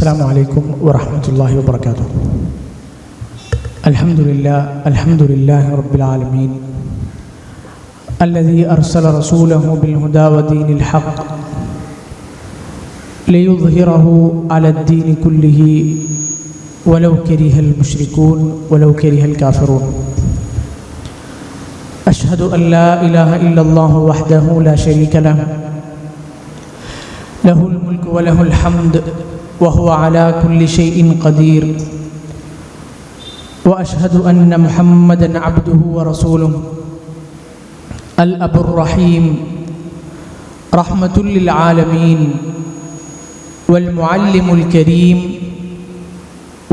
السلام عليكم ورحمة الله وبركاته. الحمد لله رب العالمين الذي أرسل رسوله بالهدى ودين الحق ليظهره على الدين كله ولو كره المشركون ولو كره الكافرون. أشهد أن لا إله إلا الله وحده لا شريك له له الملك وله الحمد وهو على كل شيء قدير. وأشهد أن محمدًا عبده ورسوله الأب الرحيم رحمة للعالمين والمعلم الكريم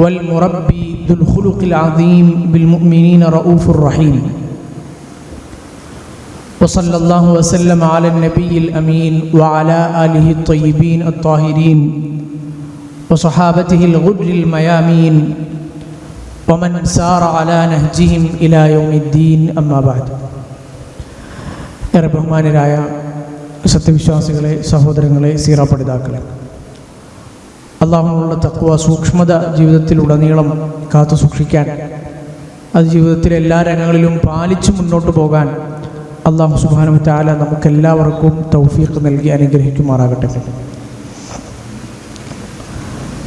والمربي ذو الخلق العظيم بالمؤمنين رؤوف رحيم. وصلى الله وسلم على النبي الأمين وعلى آله الطيبين الطاهرين وصحابته الغر الميامين ومن سار على نهجهم إلى يوم الدين أما بعد. ഏറെ ബഹുമാനരായ സത്യവിശ്വാസികളെ, സഹോദരങ്ങളെ, സീറ പഠിതാക്കളെ, അല്ലാഹുവിനുള്ള തഖ്വ സൂക്ഷ്മത ജീവിതത്തിലുടനീളം കാത്തു സൂക്ഷിക്കാൻ, അത് ജീവിതത്തിലെ എല്ലാ രംഗങ്ങളിലും പാലിച്ചു മുന്നോട്ട് പോകാൻ അല്ലാഹു സുബ്ഹാനഹു വ തആല നമുക്കെല്ലാവർക്കും തൗഫീഖ് നൽകി അനുഗ്രഹിക്കുമാറാകട്ടെ.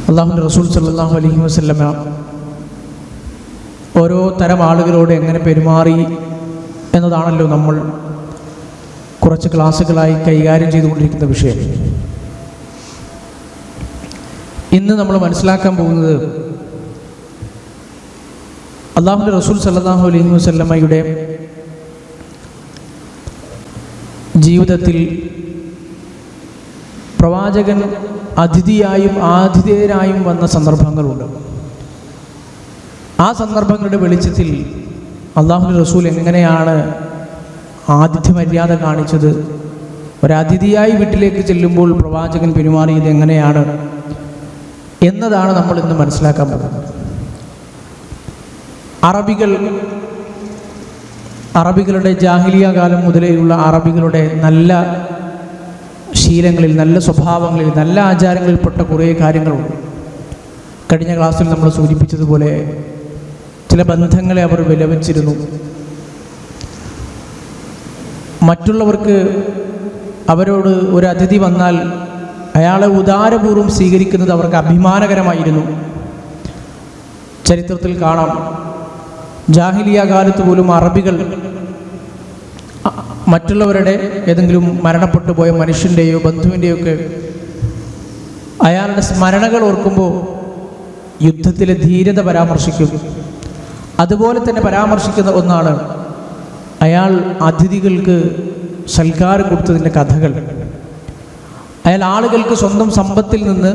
അല്ലാഹുവിൻ്റെ റസൂൽ സല്ലല്ലാഹു അലൈഹി വസല്ലമ ഓരോ തരം ആളുകളോട് എങ്ങനെ പെരുമാറി എന്നതാണല്ലോ നമ്മൾ കുറച്ച് ക്ലാസ്സുകളായി കൈകാര്യം ചെയ്തുകൊണ്ടിരിക്കുന്ന വിഷയം. ഇന്ന് നമ്മൾ മനസ്സിലാക്കാൻ പോകുന്നത് അല്ലാഹുവിൻ്റെ റസൂൽ സല്ലല്ലാഹു അലൈഹി വസല്ലമയുടെ ജീവിതത്തിൽ പ്രവാചകൻ അതിഥിയായും ആതിഥേയനായും വന്ന സന്ദർഭങ്ങളുണ്ട്. ആ സന്ദർഭങ്ങളുടെ വെളിച്ചത്തിൽ അല്ലാഹുവിൻ്റെ റസൂൽ എങ്ങനെയാണ് ആതിഥ്യ മര്യാദ കാണിച്ചത്, ഒരതിഥിയായി വീട്ടിലേക്ക് ചെല്ലുമ്പോൾ പ്രവാചകൻ പെരുമാറിയത് എങ്ങനെയാണ് എന്നതാണ് നമ്മൾ ഇന്ന് മനസ്സിലാക്കാൻ പോകുന്നത്. അറബികളുടെ ജാഹിലിയ കാലം മുതലേയുള്ള അറബികളുടെ നല്ല ശീലങ്ങളിൽ, നല്ല സ്വഭാവങ്ങളിൽ, നല്ല ആചാരങ്ങളിൽപ്പെട്ട കുറേ കാര്യങ്ങളുണ്ട്. കഴിഞ്ഞ ക്ലാസ്സിൽ നമ്മൾ സൂചിപ്പിച്ചതുപോലെ ചില ബന്ധങ്ങളെ അവർ വിലപിച്ചിരുന്നു. മറ്റുള്ളവർക്ക് അവരോട് ഒരു അതിഥി വന്നാൽ അയാളെ ഉദാരപൂർവ്വം സ്വീകരിക്കുന്നത് അവർക്ക് അഭിമാനകരമായിരുന്നു. ചരിത്രത്തിൽ കാണാം, ജാഹിലിയ കാലത്ത് പോലും അറബികൾ മറ്റുള്ളവരുടെ ഏതെങ്കിലും മരണപ്പെട്ടു പോയ മനുഷ്യൻ്റെയോ ബന്ധുവിൻ്റെയോ ഒക്കെ അയാളുടെ സ്മരണകൾ ഓർക്കുമ്പോൾ യുദ്ധത്തിലെ ധീരത പരാമർശിക്കും. അതുപോലെ തന്നെ പരാമർശിക്കുന്ന ഒന്നാണ് അയാൾ അതിഥികൾക്ക് സൽക്കാരം കൊടുത്തതിൻ്റെ കഥകൾ. അയാൾ ആളുകൾക്ക് സ്വന്തം സമ്പത്തിൽ നിന്ന്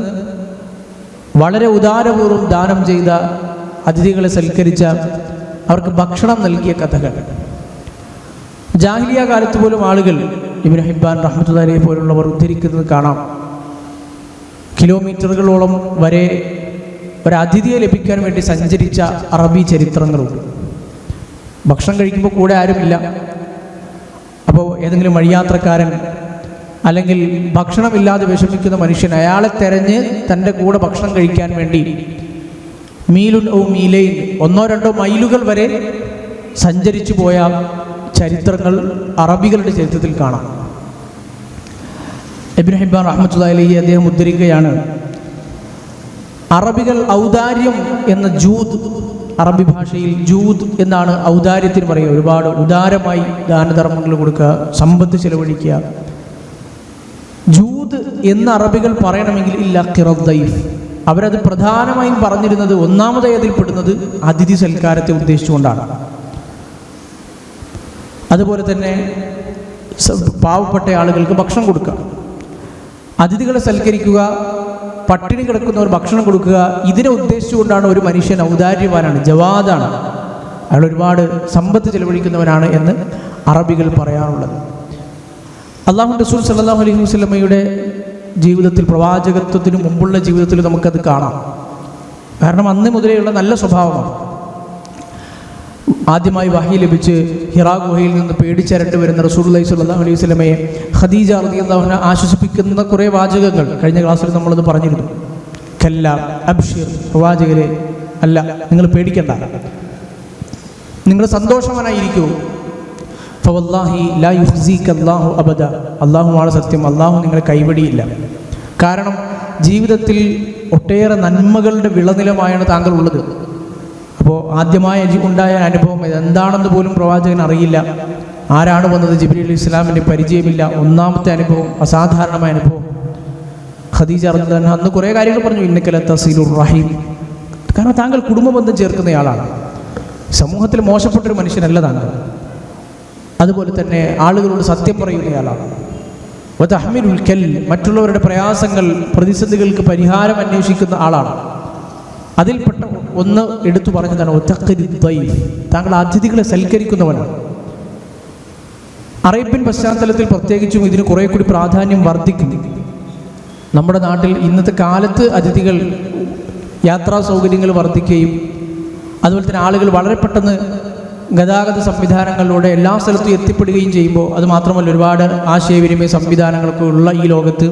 വളരെ ഉദാരപൂർവ്വം ദാനം ചെയ്ത, അതിഥികളെ സൽക്കരിച്ച, അവർക്ക് ഭക്ഷണം നൽകിയ കഥകൾ. ജാഹിലിയ കാലത്ത് പോലും ആളുകൾ, ഇബ്നു ഹിബ്ബാൻ റഹ്മത്തുള്ളാഹി അലൈഹി പോലുള്ളവർ ഉദ്ധരിക്കുന്നത് കാണാം, കിലോമീറ്ററുകളോളം വരെ ഒരതിഥിയെ ലഭിക്കാൻ വേണ്ടി സഞ്ചരിച്ച അറബി ചരിത്രങ്ങളുണ്ട്. ഭക്ഷണം കഴിക്കുമ്പോൾ കൂടെ ആരുമില്ല. അപ്പോൾ ഏതെങ്കിലും വഴിയാത്രക്കാരൻ അല്ലെങ്കിൽ ഭക്ഷണമില്ലാതെ വിഷമിക്കുന്ന മനുഷ്യൻ, അയാളെ തെരഞ്ഞ് തൻ്റെ കൂടെ ഭക്ഷണം കഴിക്കാൻ വേണ്ടി മീലുൻ ഓ മീലൈൻ, 1-2 മൈലുകൾ വരെ സഞ്ചരിച്ചു പോയ ചരിത്രങ്ങൾ അറബികളുടെ ചരിത്രത്തിൽ കാണാം. ഇബ്നു ഹിബ്ബാൻ റഹ്മത്തുള്ളാഹി അലൈഹി അദ്ദേഹം ഉദ്ധരിക്കുകയാണ്, അറബികൾ ഔദാര്യം എന്ന ജൂദ്, അറബി ഭാഷയിൽ ജൂദ് എന്നാണ് ഔദാര്യത്തിന് പറയുക. ഒരുപാട് ഉദാരമായി ദാനധർമ്മങ്ങൾ കൊടുക്കുക, സമ്പത്ത് ചെലവഴിക്കുക. ജൂദ് എന്ന് അറബികൾ പറയണമെങ്കിൽ ഇല്ല ഖിറദ്ദൈഫ്, അവരത് പ്രധാനമായും പറഞ്ഞിരുന്നത്, ഒന്നാമതായി അതിൽപ്പെടുന്നത് അതിഥി സൽക്കാരത്തെ ഉദ്ദേശിച്ചുകൊണ്ടാണ്. അതുപോലെ തന്നെ പാവപ്പെട്ട ആളുകൾക്ക് ഭക്ഷണം കൊടുക്കുക, അതിഥികളെ സൽക്കരിക്കുക, പട്ടിണി കിടക്കുന്നവർ ഭക്ഷണം കൊടുക്കുക, ഇതിനെ ഉദ്ദേശിച്ചുകൊണ്ടാണ് ഒരു മനുഷ്യൻ ഔദാര്യവാനാണ്, ജവാദാണ്, അയാൾ ഒരുപാട് സമ്പത്ത് ചെലവഴിക്കുന്നവനാണ് എന്ന് അറബികൾ പറയാറുള്ളത്. അല്ലാഹുവിൻ്റെ റസൂൽ സല്ലല്ലാഹു അലൈഹി വസല്ലമയുടെ ജീവിതത്തിൽ, പ്രവാചകത്വത്തിന് മുമ്പുള്ള ജീവിതത്തിൽ നമുക്കത് കാണാം. കാരണം അന്ന് മുതലേയുള്ള നല്ല സ്വഭാവമാണ്. ആദ്യമായി വഹി ലഭിച്ച് ഹിറാ ഗുഹയിൽ നിന്ന് പേടിച്ചരണ്ട് വരുന്ന റസൂലുള്ളാഹി സ്വല്ലല്ലാഹു അലൈഹി വസല്ലമയെ ഖദീജ റളിയല്ലാഹു അൻഹ ആശ്വസിപ്പിക്കുന്ന കുറേ വാചകങ്ങൾ കഴിഞ്ഞ ക്ലാസ്സിൽ നമ്മളത് പറഞ്ഞിരുന്നു. കല്ല അബ്ഷിർ, പ്രവാചകരെ അല്ല, നിങ്ങൾ പേടിക്കണ്ട, നിങ്ങൾ സന്തോഷവാനായിരിക്കൂ. ഫവല്ലാഹി ലാ യുഖ്സിക അല്ലാഹു അബദ, അല്ലാഹുവാണ് സത്യം, അല്ലാഹു നിങ്ങളെ കൈവടിയില്ല. കാരണം ജീവിതത്തിൽ ഒട്ടേറെ നന്മകളുടെ വിളനിലമായാണ് താങ്കൾ ഉള്ളത്. അപ്പോൾ ആദ്യമായി ഉണ്ടായ അനുഭവം ഇതെന്താണെന്ന് പോലും പ്രവാചകൻ അറിയില്ല. ആരാണ് വന്നത്? ജിബ്രീൽ അലൈഹി ഇസ്ലാമിൻ്റെ പരിചയമില്ല. ഒന്നാമത്തെ അനുഭവം അസാധാരണമായ അനുഭവം. ഖദീജ റളിയല്ലാഹു അൻഹ അന്ന് കുറേ കാര്യങ്ങൾ പറഞ്ഞു. ഇന്നക ലതസിലുർ റഹീം, കാരണം താങ്കൾ കുടുംബബന്ധം ചേർക്കുന്നയാളാണ്, സമൂഹത്തിൽ മോശപ്പെട്ടൊരു മനുഷ്യനല്ല താങ്കൾ. അതുപോലെ തന്നെ ആളുകളോട് സത്യം പറയുന്നയാളാണ്. വതഹ്മിലുൽ കൽ, മറ്റുള്ളവരുടെ പ്രയാസങ്ങൾ പ്രതിസന്ധികൾക്ക് പരിഹാരം അന്വേഷിക്കുന്ന ആളാണ്. അതിൽപ്പെട്ട ഒന്ന് എടുത്തു പറഞ്ഞതാണ് വതഖ്രിദ് ദൈഫ്, താങ്കൾ അതിഥികളെ സൽക്കരിക്കുന്നവനാണ്. അറേബ്യൻ പശ്ചാത്തലത്തിൽ പ്രത്യേകിച്ചും ഇതിന് കുറേ കൂടി പ്രാധാന്യം വർദ്ധിക്കുന്നു. നമ്മുടെ നാട്ടിൽ ഇന്നത്തെ കാലത്ത് അതിഥികൾ യാത്രാ സൗകര്യങ്ങൾ വർദ്ധിക്കുകയും അതുപോലെ തന്നെ ആളുകൾ വളരെ പെട്ടെന്ന് ഗതാഗത സംവിധാനങ്ങളിലൂടെ എല്ലാ സ്ഥലത്തും എത്തിപ്പെടുകയും ചെയ്യുമ്പോൾ, അത് മാത്രമല്ല ഒരുപാട് ആശയവിനിമയ സംവിധാനങ്ങളൊക്കെ ഉള്ള ഈ ലോകത്ത്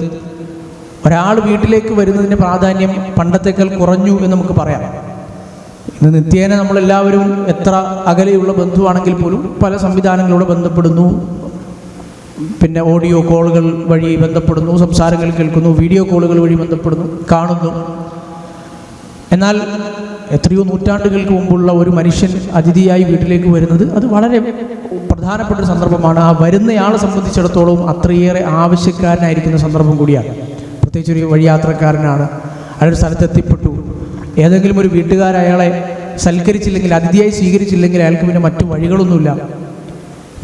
ഒരാൾ വീട്ടിലേക്ക് വരുന്നതിൻ്റെ പ്രാധാന്യം പണ്ടത്തേക്കാൾ കുറഞ്ഞു എന്ന് നമുക്ക് പറയാം. ഇന്ന് നിത്യേന നമ്മളെല്ലാവരും എത്ര അകലെയുള്ള ബന്ധുവാണെങ്കിൽ പോലും പല സംവിധാനങ്ങളിലൂടെ ബന്ധപ്പെടുന്നു. പിന്നെ ഓഡിയോ കോളുകൾ വഴി ബന്ധപ്പെടുന്നു, സംസാരങ്ങൾ കേൾക്കുന്നു, വീഡിയോ കോളുകൾ വഴി ബന്ധപ്പെടുന്നു, കാണുന്നു. എന്നാൽ എത്രയോ നൂറ്റാണ്ടുകൾക്ക് മുമ്പുള്ള ഒരു മനുഷ്യൻ അതിഥിയായി വീട്ടിലേക്ക് വരുന്നത് അത് വളരെ പ്രധാനപ്പെട്ട ഒരു സന്ദർഭമാണ്. ആ വരുന്നയാളെ സംബന്ധിച്ചിടത്തോളം അത്രയേറെ ആവശ്യക്കാരനായിരിക്കുന്ന സന്ദർഭം കൂടിയാണ്. പ്രത്യേകിച്ച് ഒരു വഴിയാത്രക്കാരനാണ്, അയാളൊരു സ്ഥലത്തെത്തിപ്പെട്ടു, ഏതെങ്കിലും ഒരു വീട്ടുകാർ അയാളെ സൽക്കരിച്ചില്ലെങ്കിൽ, അതിഥിയായി സ്വീകരിച്ചില്ലെങ്കിൽ അയാൾക്ക് പിന്നെ മറ്റു വഴികളൊന്നുമില്ല.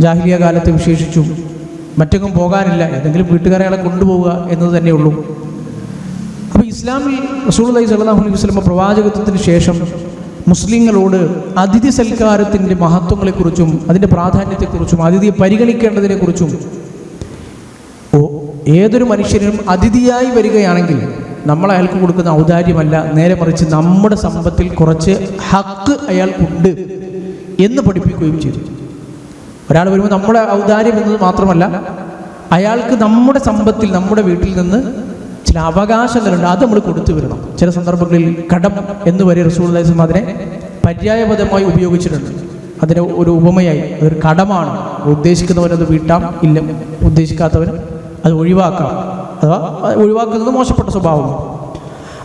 ജാഹിലിയ കാലത്ത് വിശേഷിച്ചും മറ്റെങ്ങും പോകാനില്ല, ഏതെങ്കിലും വീട്ടുകാരെ അയാളെ കൊണ്ടുപോവുക എന്നത് തന്നെയുള്ളൂ. അപ്പോൾ ഇസ്ലാമിൽ റസൂലുള്ളാഹി സ്വല്ലല്ലാഹു അലൈഹി വസല്ലം പ്രവാചകത്വത്തിന് ശേഷം മുസ്ലിങ്ങളോട് അതിഥി സൽക്കാരത്തിൻ്റെ മഹത്വങ്ങളെക്കുറിച്ചും അതിൻ്റെ പ്രാധാന്യത്തെക്കുറിച്ചും അതിഥിയെ പരിഗണിക്കേണ്ടതിനെക്കുറിച്ചും, ഏതൊരു മനുഷ്യനും അതിഥിയായി വരികയാണെങ്കിൽ നമ്മൾ അയാൾക്ക് കൊടുക്കുന്ന ഔദാര്യമല്ല, നേരെ മറിച്ച് നമ്മുടെ സമ്പത്തിൽ കുറച്ച് ഹക്ക് അയാൾക്കുണ്ട് എന്ന് പഠിപ്പിക്കുകയും ചെയ്തു. ഒരാൾ വരുമ്പോൾ നമ്മുടെ ഔദാര്യം എന്നത് മാത്രമല്ല, അയാൾക്ക് നമ്മുടെ സമ്പത്തിൽ നമ്മുടെ വീട്ടിൽ നിന്ന് ചില അവകാശങ്ങളുണ്ട്, അത് നമ്മൾ കൊടുത്തു വരണം. ചില സന്ദർഭങ്ങളിൽ കടം എന്ന് വരെ റസൂലുള്ളാഹി സ്വല്ലല്ലാഹു അലൈഹി വസല്ലം അതിനെ പര്യായപദമായി ഉപയോഗിച്ചിട്ടുണ്ട്. അതിന് ഒരു ഉപമയായി, അതൊരു കടമാണ്, ഉദ്ദേശിക്കുന്നവനത് വീട്ടാം, ഇല്ല ഉദ്ദേശിക്കാത്തവന് അത് ഒഴിവാക്കാം. അഥവാ ഒഴിവാക്കുന്നത് മോശപ്പെട്ട സ്വഭാവമാണ്.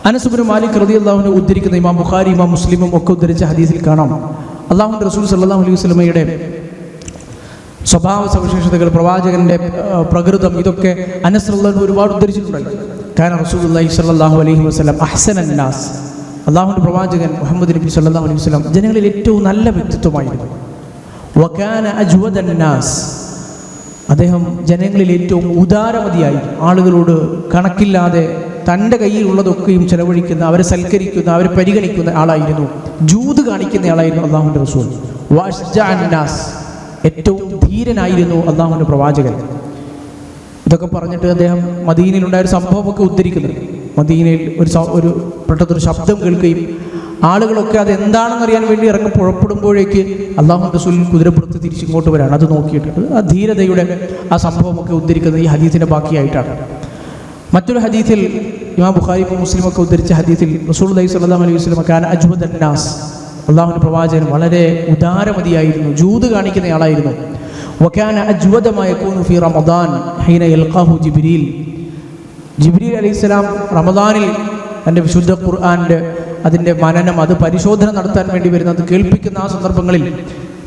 അനസ് ഇബ്നു മാലിക് റളിയല്ലാഹു അൻഹു ഉദ്ധരിക്കുന്ന ഇമാം ബുഖാരി ഇമാം മുസ്ലിമും ഒക്കെ ഉദ്ധരിച്ച ഹദീസിൽ കാണാം, അല്ലാഹുവിൻ്റെ റസൂൽ സല്ലല്ലാഹു അലൈഹി വസല്ലമയുടെ സ്വഭാവ സവിശേഷതകൾ, പ്രവാചകന്റെ പ്രകൃതം, ഇതൊക്കെ അനസ് റളിയല്ലാഹു അൻഹു ഒരുപാട് ഉദ്ധരിച്ചിട്ടുണ്ടല്ലോ. കാരണം റസൂലുള്ളാഹി സ്വല്ലല്ലാഹു അലൈഹി വസല്ലം അഹ്സനൻ നാസ്, അല്ലാഹുവിൻ്റെ പ്രവാചകൻ മുഹമ്മദ് നബി സല്ലല്ലാഹു അലൈഹി വസല്ലം ജനങ്ങളിൽ ഏറ്റവും നല്ല വ്യക്തിത്വമായിരുന്നു. വകാന അജ്വദൻ നാസ്, അദ്ദേഹം ജനങ്ങളിൽ ഏറ്റവും ഉദാരമതിയായി, ആളുകളോട് കണക്കില്ലാതെ തൻ്റെ കയ്യിലുള്ളതൊക്കെയും ചെലവഴിക്കുന്ന, അവരെ സൽക്കരിക്കുന്ന, അവരെ പരിഗണിക്കുന്ന ആളായിരുന്നു. ജൂദ് കാണിക്കുന്ന ആളായിരുന്നു അല്ലാഹുവിൻ്റെ റസൂൽ. വഅശ്ജഅൻ നാസ്, ഏറ്റവും ധീരനായിരുന്നു അല്ലാഹുവിൻ്റെ പ്രവാചകൻ. ഇതൊക്കെ പറഞ്ഞിട്ട് അദ്ദേഹം മദീനയിലുണ്ടായ ഒരു സംഭവമൊക്കെ ഉദ്ധരിക്കുന്നുണ്ട്. മദീനയിൽ ഒരു പെട്ടെന്നൊരു ശബ്ദം കേൾക്കുകയും ആളുകളൊക്കെ അതെന്താണെന്ന് അറിയാൻ വേണ്ടി ഇറങ്ങി പുറപ്പെടുമ്പോഴേക്ക് അല്ലാഹുവിൻ്റെ റസൂൽ കുതിരപ്പുറത്ത് തിരിച്ചിങ്ങോട്ട് വരാണ്. അത് നോക്കിയിട്ട് ആ ധീരതയുടെ ആ സംഭവമൊക്കെ ഉദ്ധരിക്കുന്നത് ഈ ഹദീസിൻ്റെ ബാക്കിയായിട്ടാണ്. മറ്റൊരു ഹദീസിൽ ഇമാം ബുഖാരി മുസ്ലിമൊക്കെ ഉദ്ധരിച്ച ഹദീസിൽ റസൂലുള്ളാഹി സ്വല്ലല്ലാഹു അലൈഹി വസല്ലം കാന അജ്വദൻ നാസ്, അല്ലാഹുവിൻ്റെ പ്രവാചകൻ വളരെ ഉദാരമതിയായിരുന്നു, ജൂദ് കാണിക്കുന്നയാളായിരുന്നു. വകാന അജ്വദ മാ യകൂനു ഫീ റമദാൻ ഹീന യൽഖാഹു ജിബ്രീൽ, ജിബ്രീൽ അലൈഹിസ്സലാം റമദാനിൽ തൻ്റെ വിശുദ്ധ ഖുർആൻ്റെ അതിൻ്റെ മനനം, അത് പരിശോധന നടത്താൻ വേണ്ടി വരുന്ന, അത് കേൾപ്പിക്കുന്ന ആ സന്ദർഭങ്ങളിൽ,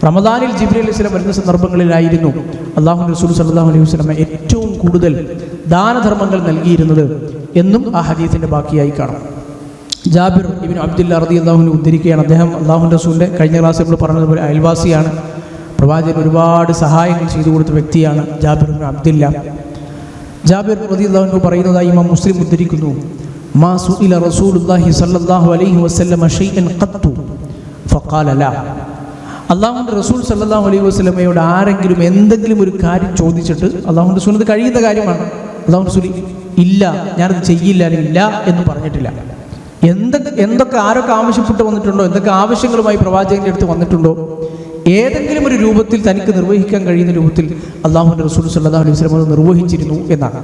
റമദാനിൽ ജിബ്രീൽ അലൈഹിസ്സലാം വരുന്ന സന്ദർഭങ്ങളിലായിരുന്നു അല്ലാഹുവിൻ്റെ റസൂൽ സല്ലല്ലാഹു അലൈഹി വസല്ലം ഏറ്റവും കൂടുതൽ ദാനധർമ്മങ്ങൾ നൽകിയിരുന്നത് എന്നും ആ ഹദീസിൻ്റെ ബാക്കിയായി കാണാം. ജാബിർ ഇബ്നു അബ്ദുല്ലാ റളിയല്ലാഹു അൻഹു ഉദ്ധരിക്കുകയാണ്, അദ്ദേഹം അല്ലാഹുവിൻ്റെ റസൂലിൻ്റെ കഴിഞ്ഞ ക്ലാസ്സിൽ നമ്മൾ പറഞ്ഞതുപോലെ അയൽവാസിയാണ്, പ്രവാചകൻ ഒരുപാട് സഹായങ്ങൾ ചെയ്തു കൊടുത്ത വ്യക്തിയാണ് ജാബിർ ഇബ്നു അബ്ദുല്ലാ. ജാബിർ റളിയല്ലാഹു അൻഹു പറയുന്നതായി ഇമാം മുസ്ലിം ഉദ്ധരിക്കുന്നു, മാ സുഇല റസൂലുള്ളാഹി സ്വല്ലല്ലാഹു അലൈഹി വസല്ലം ഷൈഅൻ ഖത്തു ഫഖാല ലാ, അല്ലാഹുവിൻ്റെ റസൂൽ സല്ലല്ലാഹു അലൈഹി വസല്ലമയോട് ആരെങ്കിലും എന്തെങ്കിലും ഒരു കാര്യം ചോദിച്ചിട്ട് അല്ലാഹുവിൻ്റെ റസൂലിന് കഴിയുന്ന കാര്യമാണ്, അല്ലാഹുവിൻ്റെ റസൂൽ ഇല്ല ഞാനത് ചെയ്യില്ല അല്ലെങ്കിൽ ഇല്ല എന്ന് പറഞ്ഞിട്ടില്ല. എന്തൊക്കെ ആരൊക്കെ ആവശ്യപ്പെട്ട് വന്നിട്ടുണ്ടോ, എന്തൊക്കെ ആവശ്യങ്ങളുമായി പ്രവാചകൻ്റെ അടുത്ത് വന്നിട്ടുണ്ടോ, ഏതെങ്കിലും ഒരു രൂപത്തിൽ തനിക്ക് നിർവഹിക്കാൻ കഴിയുന്ന രൂപത്തിൽ അല്ലാഹുവിൻ്റെ റസൂൽ സല്ലല്ലാഹു അലൈഹി വസല്ലം അത് നിർവഹിച്ചിരുന്നു എന്നാണ്.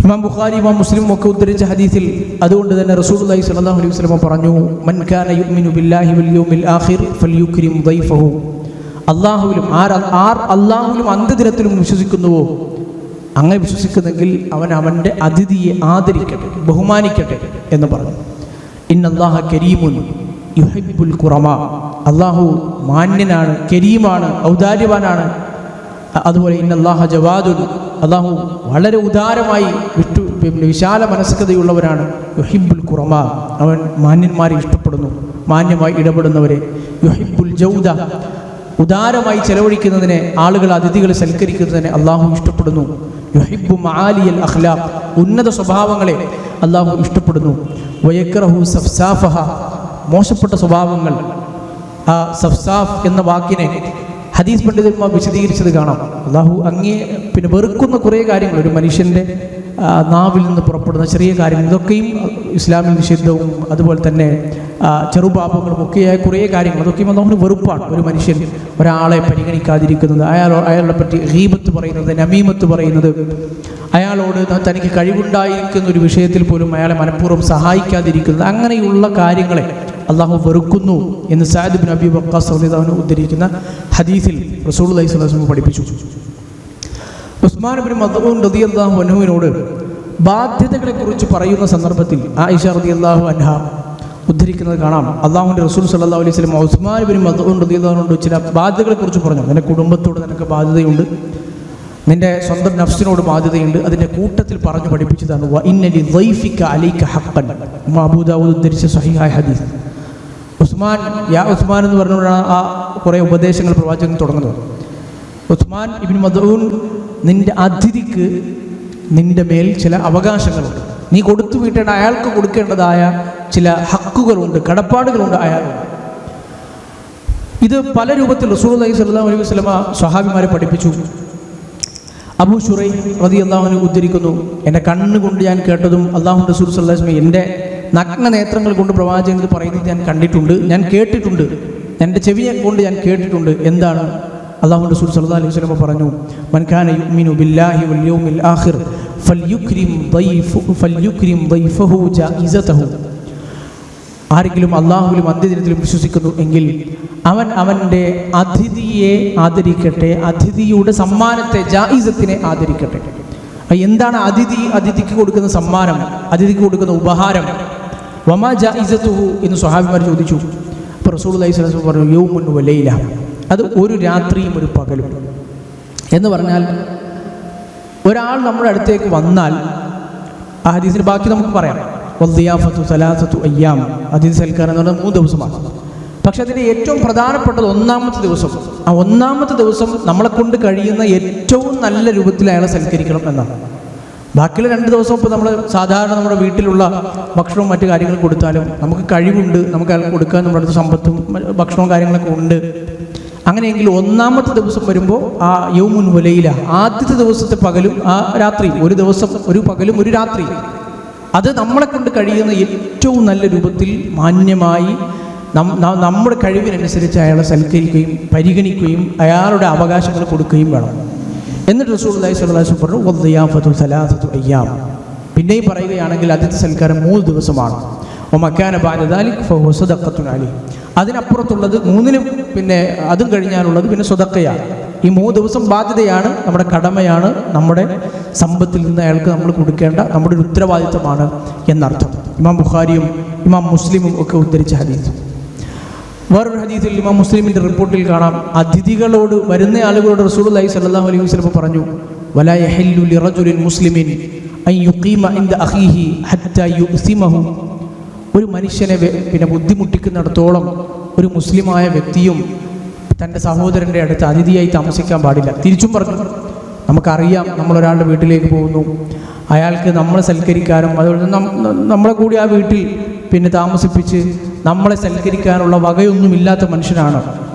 ഇമാം ബുഖാരി ഇമാം മുസ്ലിം ഒക്കെ ഉദ്ധരിച്ച ഹദീസിൽ അതുകൊണ്ട് തന്നെ റസൂലുള്ളാഹി സ്വല്ലല്ലാഹു അലൈഹി വസല്ലം പറഞ്ഞു, മൻ കാന യുഅ്മിനു ബില്ലാഹി വൽ യൗമിൽ ആഖിർ ഫൽയുക്രിം ദൈഫഹു. അല്ലാഹുവിലും ആർ അല്ലാഹുവിലും അന്ത്യദിനത്തിലും വിശ്വസിക്കുന്നുവോ, അങ്ങനെ വിശ്വസിക്കുന്നെങ്കിൽ അവൻ അവൻ്റെ അതിഥിയെ ആദരിക്കട്ടെ, ബഹുമാനിക്കട്ടെ എന്ന് പറഞ്ഞു. ഇന്നല്ലാഹ കരീമുൻ യുഹിബ്ബുൽ ഖുറമാ. അല്ലാഹു മാന്യനാണ്, കരീമാണ്, ഔദാര്യവാനാണ്. അതുപോലെ ഇന്നല്ലാഹ ജവാദുൻ, അല്ലാഹു വളരെ ഉദാരമായി വിശാല മനസ്കതയുള്ളവരാണ്. യുഹിബ്ബുൽ ഖുറമാ, അവൻ മാന്യന്മാരെ ഇഷ്ടപ്പെടുന്നു, മാന്യമായി ഇടപെടുന്നവരെ. യുഹിബ്ബുൽ ജൗദ, ഉദാരമായി ചെലവഴിക്കുന്നതിനെ, ആളുകൾ അതിഥികളെ സൽക്കരിക്കുന്നതിനെ അല്ലാഹു ഇഷ്ടപ്പെടുന്നു. യുഹിബ്ബു മആലിയൽ അഖ്ലാഖ്, ഉന്നത സ്വഭാവങ്ങളെ അല്ലാഹു ഇഷ്ടപ്പെടുന്നു. വയക്റഹു സഫ്സാഫഹ, മോശപ്പെട്ട സ്വഭാവങ്ങൾ. ആ സഫ്സാഫ് എന്ന വാക്കിനെ ഹദീസ് പണ്ഡിതന്മാർ വിശദീകരിച്ചത് കാണാം. അല്ലാഹു വെറുക്കുന്ന കുറേ കാര്യങ്ങൾ ഒരു മനുഷ്യൻ്റെ നാവിൽ നിന്ന് പുറപ്പെടുന്ന ചെറിയ കാര്യങ്ങൾ, ഇതൊക്കെയും ഇസ്ലാമിൽ നിഷിദ്ധവും അതുപോലെ തന്നെ ചെറുപാപങ്ങളും ഒക്കെയായ കുറേ കാര്യങ്ങൾ, അതൊക്കെയും അല്ലാഹുവിന് വെറുപ്പാണ്. ഒരു മനുഷ്യൻ ഒരാളെ പരിഗണിക്കാതിരിക്കുന്നത്, അയാളെ പറ്റി ഗീബത്ത് പറയുന്നത്, നമീമത്ത് പറയുന്നത്, അയാളോട് തനിക്ക് കഴിവുണ്ടായിരിക്കുന്ന ഒരു വിഷയത്തിൽ പോലും അയാളെ മനഃപൂർവ്വം സഹായിക്കാതിരിക്കുന്നത്, അങ്ങനെയുള്ള കാര്യങ്ങളെ അല്ലാഹു വെറുക്കുന്നു എന്ന് സഅദ് ഇബ്നു അബീ വഖാസ് റളിയല്ലാഹു അൻഹു ഉദ്ധരിക്കുന്ന ഹദീസിൽ റസൂലുള്ളാഹി സ്വല്ലല്ലാഹു അലൈഹി വസല്ലം പഠിപ്പിച്ചു. ഉസ്മാൻ ഇബ്നു മദ്ഊൻ റളിയല്ലാഹു അൻഹുവിനോട് ബാധ്യതകളെക്കുറിച്ച് പറയുന്ന സന്ദർഭത്തിൽ ആയിഷ റളിയല്ലാഹു അൻഹ ഉദ്ധരിക്കുന്നത് കാണാം. അല്ലാഹുവിൻ്റെ റസൂൽ സ്വല്ലല്ലാഹു അലൈഹി വസല്ലം ഉസ്മാൻ ഇബ്നു മദ്ഊൻ റളിയല്ലാഹു അൻഹുവിനോട് ചില ബാധ്യതകളെക്കുറിച്ച് പറഞ്ഞു. നിന്റെ കുടുംബത്തോട് നിനക്ക് ബാധ്യതയുണ്ട്, നിന്റെ സ്വന്തം നഫ്സിനോട് ബാധ്യതയുണ്ട്. അതിൻ്റെ കൂട്ടത്തിൽ പറഞ്ഞു പഠിപ്പിച്ചതാണ് വ ഇന്ന ലി ദൈഫിക അലൈക ഹഖ്ഖൻ. അബൂ ദാവൂദ് ഉദ്ധരിച്ച സ്വഹീഹായ ഹദീസ്. ഉസ്മാൻ എന്ന് പറഞ്ഞുകൊണ്ടാണ് ആ കുറേ ഉപദേശങ്ങൾ പ്രവാചകൻ തുടങ്ങുന്നത്. ഉസ്മാൻ ഇബ്നു മദ്ഊൻ, നിന്റെ അതിഥിക്ക് നിന്റെ മേൽ ചില അവകാശങ്ങളുണ്ട്, നീ കൊടുത്തു വീട്ടേണ്ട, അയാൾക്ക് കൊടുക്കേണ്ടതായ ചില ഹക്കുകളുണ്ട്, കടപ്പാടുകളുണ്ട് അയാളുണ്ട്. ഇത് പല രൂപത്തിൽ റസൂലുള്ളാഹി സ്വല്ലല്ലാഹു അലൈഹി വസല്ലം സ്വഹാബിമാരെ പഠിപ്പിച്ചു. അബൂ ശുറൈഹ് റളിയല്ലാഹു അൻഹു ഉദ്ധരിക്കുന്നു, എൻ്റെ കണ്ണുകൊണ്ട് ഞാൻ കേട്ടതും അല്ലാഹുവിൻ്റെ റസൂൽ സ്വല്ലല്ലാഹു അലൈഹി വസല്ലം എൻ്റെ നഗ്ന നേത്രങ്ങൾ കൊണ്ട് പ്രവാചകൻ പറയുന്നത് ഞാൻ കണ്ടിട്ടുണ്ട്, ഞാൻ കേട്ടിട്ടുണ്ട്, എൻ്റെ ചെവിയെ കൊണ്ട് ഞാൻ കേട്ടിട്ടുണ്ട്. എന്താണ്? അല്ലാഹുവിൻ്റെ റസൂൽ സ്വല്ലല്ലാഹു അലൈഹി വസല്ലം പറഞ്ഞു, മൻ കാന യുഅ്മിനു ബില്ലാഹി വൽ യൗമിൽ ആഖിർ ഫൽയുക്രിം ദൈഫഹു ജായിസതഹു. ആരെങ്കിലും അല്ലാഹുവിലും അന്ത്യദിനത്തിലും വിശ്വസിക്കുന്നു എങ്കിൽ അവൻ അവൻ്റെ അതിഥിയെ ആദരിക്കട്ടെ, അതിഥിയുടെ സമ്മാനത്തെ, ജായിസത്തിനെ ആദരിക്കട്ടെ. എന്താണ് അതിഥിക്ക് കൊടുക്കുന്ന സമ്മാനം, അതിഥിക്ക് കൊടുക്കുന്ന ഉപഹാരം? വമാ ജായിസതുഹു എന്ന് സ്വഹാബിമാർ ചോദിച്ചു. അപ്പോൾ റസൂലുള്ളാഹി സ്വല്ലല്ലാഹു അലൈഹി വസല്ലം പറഞ്ഞു, യൗമുൻ വലൈല, അത് ഒരു രാത്രിയും ഒരു പകലും. എന്ന് പറഞ്ഞാൽ ഒരാൾ നമ്മുടെ അടുത്തേക്ക് വന്നാൽ, ആ ഹദീസിന് ബാക്കി നമുക്ക് പറയാം, വദ്ദിയാഫത്തു സലാസത്തു അയ്യാം, അതിഥി സൽക്കാരം എന്ന് പറഞ്ഞാൽ 3 ദിവസമാണ്. പക്ഷെ അതിൻ്റെ ഏറ്റവും പ്രധാനപ്പെട്ടത് 1-ാമത്തെ ദിവസം. ആ 1-ാമത്തെ ദിവസം നമ്മളെ കൊണ്ട് കഴിയുന്ന ഏറ്റവും നല്ല രൂപത്തിൽ അയാളെ സൽക്കരിക്കണം എന്നാണ്. ബാക്കിയുള്ള 2 ദിവസം ഇപ്പോൾ നമ്മൾ സാധാരണ നമ്മുടെ വീട്ടിലുള്ള ഭക്ഷണവും മറ്റു കാര്യങ്ങളും കൊടുത്താലും നമുക്ക് കഴിവുണ്ട്, നമുക്ക് അയാൾക്ക് കൊടുക്കാൻ നമ്മുടെ അടുത്ത് സമ്പത്തും ഭക്ഷണവും കാര്യങ്ങളൊക്കെ ഉണ്ട്. അങ്ങനെയെങ്കിൽ 1-ാമത്തെ ദിവസം വരുമ്പോൾ ആ യൗമുൻ വലൈല, ആദ്യത്തെ ദിവസത്തെ പകലും ആ രാത്രിയും, ഒരു ദിവസം ഒരു പകലും ഒരു രാത്രിയും, അത് നമ്മളെ കൊണ്ട് കഴിയുന്ന ഏറ്റവും നല്ല രൂപത്തിൽ മാന്യമായി നമ്മുടെ കഴിവിനനുസരിച്ച് അയാളെ സൽക്കരിക്കുകയും പരിഗണിക്കുകയും അയാളുടെ അവകാശങ്ങൾ കൊടുക്കുകയും വേണം. എന്നിട്ട് റസൂലുള്ളാഹി സ്വല്ലല്ലാഹു അലൈഹി വസല്ലം പറഞ്ഞു, വദ്ദിയാഫത്തു സലാസത്തു അയ്യാം. പിന്നെയും പറയുകയാണെങ്കിൽ അതിഥി സൽക്കാരം 3 ദിവസമാണ്. വമക്കാന ബഅദ ദാലിക ഫഹുവ സദഖത്തുൻ അലൈഹി. അതിനപ്പുറത്തുള്ളത് 3-നും പിന്നെ അതും കഴിഞ്ഞാലുള്ളത് പിന്നെ സ്വതക്കയാണ്. ഈ 3 ദിവസം ബാധ്യതയാണ്, നമ്മുടെ കടമയാണ്, നമ്മുടെ സമ്പത്തിൽ നിന്ന് അയാൾക്ക് നമ്മൾ കൊടുക്കേണ്ട നമ്മുടെ ഒരു ഉത്തരവാദിത്തമാണ് എന്നർത്ഥം. ഇമാം ബുഖാരിയും ഇമാം മുസ്ലിമും ഒക്കെ ഉദ്ധരിച്ച ഹദീസ്. വേറൊരു ഹദീസിൽ ഇമാം മുസ്ലിമിൻ്റെ റിപ്പോർട്ടിൽ കാണാം, അതിഥികളോട്, വരുന്ന ആളുകളോട് റസൂലുള്ളാഹി സ്വല്ലല്ലാഹു അലൈഹി വസല്ലം പറഞ്ഞു, വലാ യഹില്ലു ലിറജുലിൻ മുസ്ലിമിൻ അൻ യുഖീമ ഇൻദ അഖീഹി ഹത്താ യുസിമഹു. ഒരു മനുഷ്യനെ പിന്നെ ബുദ്ധിമുട്ടിക്കുന്നിടത്തോളം ഒരു മുസ്ലിമായ വ്യക്തിയും തൻ്റെ സഹോദരൻ്റെ അടുത്ത് അതിഥിയായി താമസിക്കാൻ പാടില്ല. തിരിച്ചും പറഞ്ഞു, നമുക്കറിയാം, നമ്മളൊരാളുടെ വീട്ടിലേക്ക് പോകുന്നു, അയാൾക്ക് നമ്മളെ സൽക്കരിക്കാനും അതുപോലെ നമ്മളെ കൂടി ആ വീട്ടിൽ പിന്നെ താമസിപ്പിച്ച് നമ്മളെ സൽക്കരിക്കാനുള്ള വകയൊന്നുമില്ലാത്ത മനുഷ്യനാണ്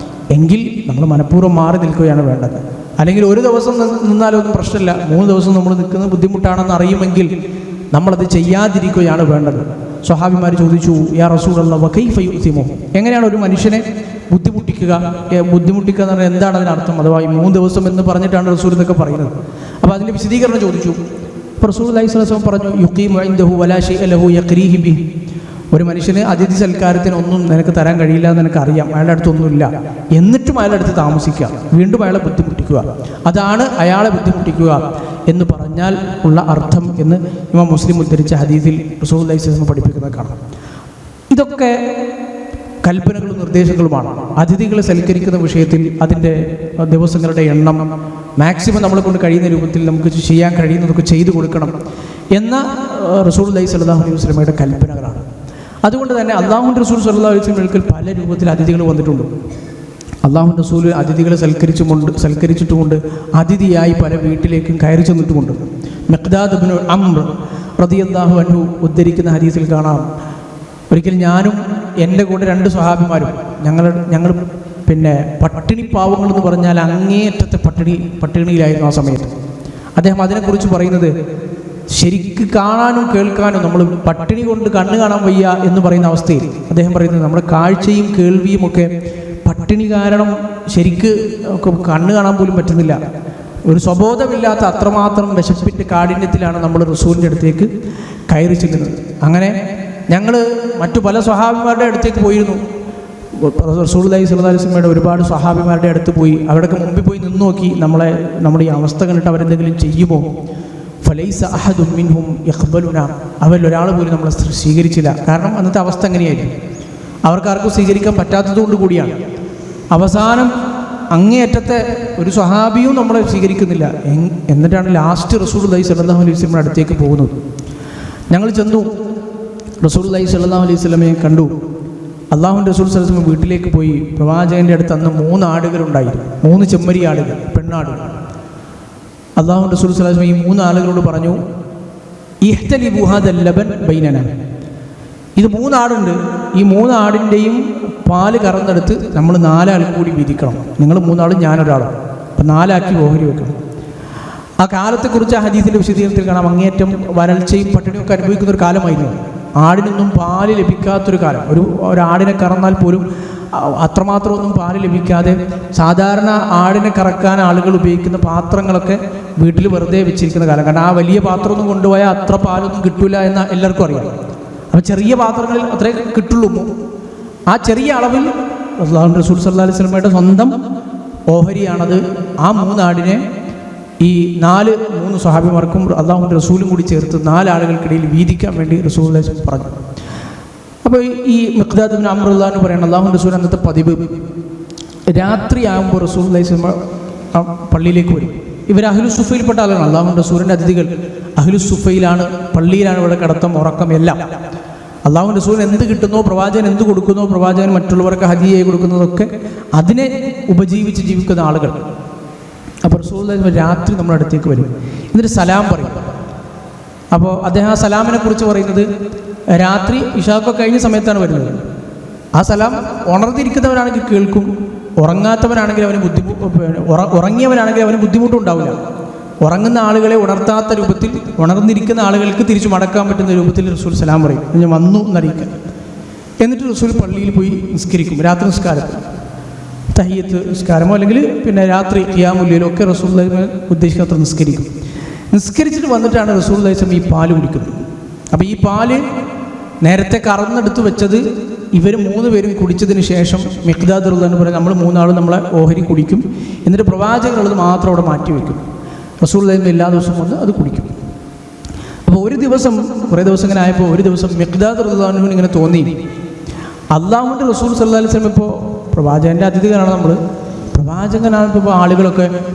എങ്കിൽ നമ്മൾ മനഃപൂർവ്വം മാറി നിൽക്കുകയാണ് വേണ്ടത്. അല്ലെങ്കിൽ ഒരു ദിവസം നിന്നാലൊന്നും പ്രശ്നമില്ല, 3 ദിവസം നമ്മൾ നിൽക്കുന്നത് ബുദ്ധിമുട്ടാണെന്ന് അറിയുമെങ്കിൽ നമ്മളത് ചെയ്യാതിരിക്കുകയാണ് വേണ്ടത്. സ്വഹാബിമാർ ചോദിച്ചു, യാ റസൂലല്ലാഹ് വകൈഫ യുസിമു, എങ്ങനെയാണ് ഒരു മനുഷ്യനെ ബുദ്ധിമുട്ടിക്കുക എന്ന് പറഞ്ഞാൽ എന്താണ് അതിനർത്ഥം? അഥവാ ഈ 3 ദിവസം എന്ന് പറഞ്ഞിട്ടാണ് റസൂൽ എന്നൊക്കെ പറയുന്നത്. അപ്പോൾ അതിൻ്റെ വിശദീകരണം ചോദിച്ചു. അപ്പോൾ അപ്പോൾ റസൂലുള്ളാഹി സ്വല്ലല്ലാഹു അലൈഹി വസല്ലം പറഞ്ഞു, യുഖീമു ഇൻദഹു വലാ ശൈഅ ലഹു യഖ്രീഹി ബിഹി. ഒരു മനുഷ്യന് അതിഥി സൽക്കാരത്തിന് ഒന്നും നിനക്ക് തരാൻ കഴിയില്ല എന്ന് നിനക്കറിയാം, അയാളുടെ അടുത്തൊന്നുമില്ല, എന്നിട്ടും അയാളുടെ അടുത്ത് താമസിക്കുക, വീണ്ടും അയാളെ ബുദ്ധിമുട്ടിക്കുക, അതാണ് അയാളെ ബുദ്ധിമുട്ടിക്കുക എന്ന് പറഞ്ഞാൽ ഉള്ള അർത്ഥം എന്ന് ഇമാം മുസ്ലിം ഉദ്ധരിച്ച ഹദീസിൽ റസൂലുള്ളാഹി സ്വല്ലല്ലാഹു അലൈഹി വസല്ലം പഠിപ്പിക്കുന്നത് കാണാം. ഇതൊക്കെ കൽപ്പനകളും നിർദ്ദേശങ്ങളുമാണ്. അതിഥികളെ സൽക്കരിക്കുന്ന വിഷയത്തിൽ അതിൻ്റെ ദിവസങ്ങളുടെ എണ്ണം മാക്സിമം നമ്മളെ കൊണ്ട് കഴിയുന്ന രൂപത്തിൽ നമുക്ക് ചെയ്യാൻ കഴിയുന്നതൊക്കെ ചെയ്തു കൊടുക്കണം എന്ന റസൂലുള്ളാഹി സ്വല്ലല്ലാഹു അലൈഹി വസല്ലമയുടെ കൽപ്പനകളാണ്. അതുകൊണ്ട് തന്നെ അല്ലാഹുവിൻ്റെ റസൂൽ സ്വല്ലല്ലാഹു അലൈഹി വസല്ലമയിൽ പല രൂപത്തിൽ അതിഥികൾ വന്നിട്ടുണ്ട്. അല്ലാഹുവിൻ്റെ റസൂൽ അതിഥികളെ സൽക്കരിച്ചിട്ടുമുണ്ട്, അതിഥിയായി പല വീട്ടിലേക്കും കയറി ചെന്നിട്ടുമുണ്ട്. മിഖ്ദാദ് ഇബ്നു അംർ റളിയല്ലാഹു അൻഹു ഉദ്ധരിക്കുന്ന ഹദീസിൽ കാണാം, ഒരിക്കൽ ഞാനും എൻ്റെ കൂടെ 2 സ്വഹാബിമാരും ഞങ്ങൾ പിന്നെ പട്ടിണി പാവങ്ങളെന്ന് പറഞ്ഞാൽ അങ്ങേയറ്റത്തെ പട്ടിണിയിലായിരുന്നു ആ സമയത്ത്. അദ്ദേഹം അതിനെക്കുറിച്ച് പറയുന്നത്, ശരിക്ക് കാണാനും കേൾക്കാനും നമ്മൾ പട്ടിണി കൊണ്ട് കണ്ണ് കാണാൻ വയ്യ എന്ന് പറയുന്ന അവസ്ഥയിൽ അദ്ദേഹം പറയുന്നത്, നമ്മുടെ കാഴ്ചയും കേൾവിയും ഒക്കെ പട്ടിണി കാരണം ശരിക്ക് കണ്ണ് കാണാൻ പോലും പറ്റുന്നില്ല. ഒരു സ്വബോധമില്ലാത്ത അത്രമാത്രം വിശപ്പിൻ്റെ കാഠിന്യത്തിലാണ് നമ്മൾ റസൂലിൻ്റെ അടുത്തേക്ക് കയറി ചെല്ലുന്നത്. അങ്ങനെ ഞങ്ങൾ മറ്റു പല സ്വഹാബിമാരുടെ അടുത്തേക്ക് പോയിരുന്നു. റസൂലുള്ളാഹി സ്വല്ലല്ലാഹു അലൈഹി വസല്ലമയുടെ ഒരുപാട് സ്വഹാബിമാരുടെ അടുത്ത് പോയി, അവിടെയൊക്കെ മുമ്പിൽ പോയി നിന്ന് നോക്കി നമ്മുടെ ഈ അവസ്ഥ കണ്ടിട്ട് അവരെന്തെങ്കിലും ചെയ്യുമോ. ഫലൈസ അഹദും മിൻഹും യഖ്ബലുന, അവരിൽ ഒരാൾ പോലും നമ്മളെ സ്വീകരിച്ചില്ല. കാരണം അന്നത്തെ അവസ്ഥ എങ്ങനെയായിരുന്നു, അവർക്കാർക്കും സ്വീകരിക്കാൻ പറ്റാത്തതുകൊണ്ട് കൂടിയാണ്. അവസാനം അങ്ങേയറ്റത്തെ ഒരു സ്വഹാബിയും നമ്മളെ സ്വീകരിക്കുന്നില്ല. എന്നിട്ടാണ് ലാസ്റ്റ് റസൂലുള്ളാഹി സ്വല്ലല്ലാഹു അലൈഹി വസല്ലമയുടെ അടുത്തേക്ക് പോകുന്നത്. ഞങ്ങൾ ചെന്നു, റസൂലുള്ളാഹി സ്വല്ലല്ലാഹു അലൈഹി വസല്ലമയെ കണ്ടു. അല്ലാഹുവിൻ്റെ റസൂൽ സ്വല്ലല്ലാഹു അലൈഹി വസല്ലം വീട്ടിലേക്ക് പോയി. പ്രവാചകൻ്റെ അടുത്ത് അന്ന് 3 ആടുകളുണ്ടായിരുന്നു, 3 ചെമ്മരി ആടുകൾ, പെണ്ണാടുകൾ. അല്ലാഹുവിൻ്റെ റസൂൽ സ്വല്ലല്ലാഹു അലൈഹി വസല്ലം ഈ 3 ആളുകളോട് പറഞ്ഞു, ഇഹ്തലിബു ഹാദൽ ലബൻ ബൈനന. ഇത് 3 ആടുണ്ട്, ഈ 3 ആടിൻ്റെയും പാല് കറന്നെടുത്ത് നമ്മൾ 4 ആൾ കൂടി വീതിക്കണം. നിങ്ങൾ 3 ആളും ഞാനൊരാളും, അപ്പം 4 ആക്കി ഓഹരി വെക്കണം. ആ കാലത്തെക്കുറിച്ച് ആ ഹദീസിൻ്റെ വിശദീകരണത്തിൽ കാണാം, അങ്ങേയറ്റം വരൾച്ചയും പട്ടിണിയൊക്കെ അനുഭവിക്കുന്ന ഒരു കാലമായിരുന്നു. ആടിനൊന്നും പാല് ലഭിക്കാത്തൊരു കാലം. ഒരാടിനെ കറന്നാൽ പോലും അത്രമാത്രമൊന്നും പാല് ലഭിക്കാതെ സാധാരണ ആടിനെ കറക്കാൻ ആളുകൾ ഉപയോഗിക്കുന്ന പാത്രങ്ങളൊക്കെ വീട്ടിൽ വെറുതെ വെച്ചിരിക്കുന്ന കാലം. കാരണം ആ വലിയ പാത്രമൊന്നും കൊണ്ടുപോയാൽ അത്ര പാലൊന്നും കിട്ടില്ല എന്ന് എല്ലാവർക്കും അറിയാം. അപ്പോൾ ചെറിയ പാത്രങ്ങളിൽ അത്രേ കിട്ടുള്ളൂ. ആ ചെറിയ അളവിൽ അല്ലാഹുവിൻ്റെ റസൂൽ സ്വല്ലല്ലാഹു അലൈഹി വസല്ലമയുടെ സ്വന്തം ഓഹരിയാണത്. ആ 3 ആടിനെ ഈ 3 സ്വഹാബിമാർക്കും അല്ലാഹുവിൻ്റെ റസൂലും കൂടി ചേർത്ത് 4 ആളുകൾക്കിടയിൽ വീതിക്കാൻ വേണ്ടി റസൂലുള്ളാഹി പറഞ്ഞു. അപ്പോൾ ഈ മിഖ്ദാദ് ഇബ്നു അംർ എന്ന് പറയുന്നത് അല്ലാഹുവിൻ്റെ റസൂൽ അന്നത്തെ പതിവ് രാത്രിയാകുമ്പോൾ റസൂലുള്ളാഹി പള്ളിയിലേക്ക് വരും. ഇവർ അഹ്ലു സുഫയിൽപ്പെട്ട ആളുകളാണ്. അല്ലാഹുവിൻ്റെ റസൂലിൻ്റെ അതിഥികൾ അഹ്ലു സുഫയിലാണ്, പള്ളിയിലാണ് ഇവിടെ കിടത്തം, ഉറക്കം എല്ലാം. അല്ലാഹുവിൻ്റെ റസൂലിന് എന്ത് കിട്ടുന്നോ, പ്രവാചകൻ എന്ത് കൊടുക്കുന്നോ, പ്രവാചകൻ മറ്റുള്ളവർക്ക് ഹദിയയായി കൊടുക്കുന്നതൊക്കെ അതിനെ ഉപജീവിച്ച് ജീവിക്കുന്ന ആളുകൾ. അപ്പോൾ റസൂലുള്ളാഹി രാത്രി നമ്മുടെ അടുത്തേക്ക് വരും, എന്നിട്ട് സലാം പറയും. അപ്പോൾ അദ്ദേഹം ആ സലാമിനെ കുറിച്ച് പറയുന്നത്, രാത്രി ഇശാഖൊക്കെ കഴിഞ്ഞ സമയത്താണ് വരുന്നത്. ആ സലാം ഉണർന്നിരിക്കുന്നവരാണെങ്കിൽ കേൾക്കും, ഉറങ്ങാത്തവനാണെങ്കിൽ ഉറങ്ങിയവനാണെങ്കിൽ അവന് ബുദ്ധിമുട്ടുണ്ടാവില്ല. ഉറങ്ങുന്ന ആളുകളെ ഉണർത്താത്ത രൂപത്തിൽ, ഉണർന്നിരിക്കുന്ന ആളുകൾക്ക് തിരിച്ചു മടക്കാൻ പറ്റുന്ന രൂപത്തിൽ റസൂൽ സലാം പറയും, ഞാൻ വന്നു എന്നറിയിക്കാൻ. എന്നിട്ട് റസൂൽ പള്ളിയിൽ പോയി നിസ്കരിക്കും. രാത്രി നിസ്കാരത്തിൽ തഹിയ്യത്ത് നിസ്കാരമോ അല്ലെങ്കിൽ പിന്നെ രാത്രി ഖിയാമുൽ ലൈലോ ഒക്കെ റസൂലുള്ളാഹി ഉദ്ദേശിക്കാത്ത നിസ്കരിച്ചിട്ട് വന്നിട്ടാണ് റസൂലുള്ളാഹി ഈ പാല് കുടിക്കുന്നത്. അപ്പോൾ ഈ പാല് നേരത്തെ കറന്നെടുത്ത് വെച്ചത് ഇവർ 3 പേരും കുടിച്ചതിന് ശേഷം മിഖ്ദാദ് റളിയല്ലാഹു അൻഹു പറയും, നമ്മൾ 3 ആളും നമ്മളെ ഓഹരി കുടിക്കും, എന്നിട്ട് പ്രവാചകനുള്ളത് മാത്രം അവിടെ മാറ്റി വയ്ക്കും. റസൂലുള്ളാഹി എല്ലാ ദിവസവും വന്ന് അത് കുടിക്കും. അപ്പോൾ ഒരു ദിവസം, കുറേ ദിവസം ഇങ്ങനെ ആയപ്പോൾ ഒരു ദിവസം മിഖ്ദാദ് റളിയല്ലാഹു അൻഹുവിന് ഇങ്ങനെ തോന്നി, അല്ലാഹുവിൻ്റെ റസൂൽ സ്വല്ലല്ലാഹു അലൈഹി വസല്ലം ഇപ്പോൾ പ്രവാചകൻ്റെ അതിഥികളാണ് നമ്മൾ, പ്രവാചകനാണ്. ഇപ്പോൾ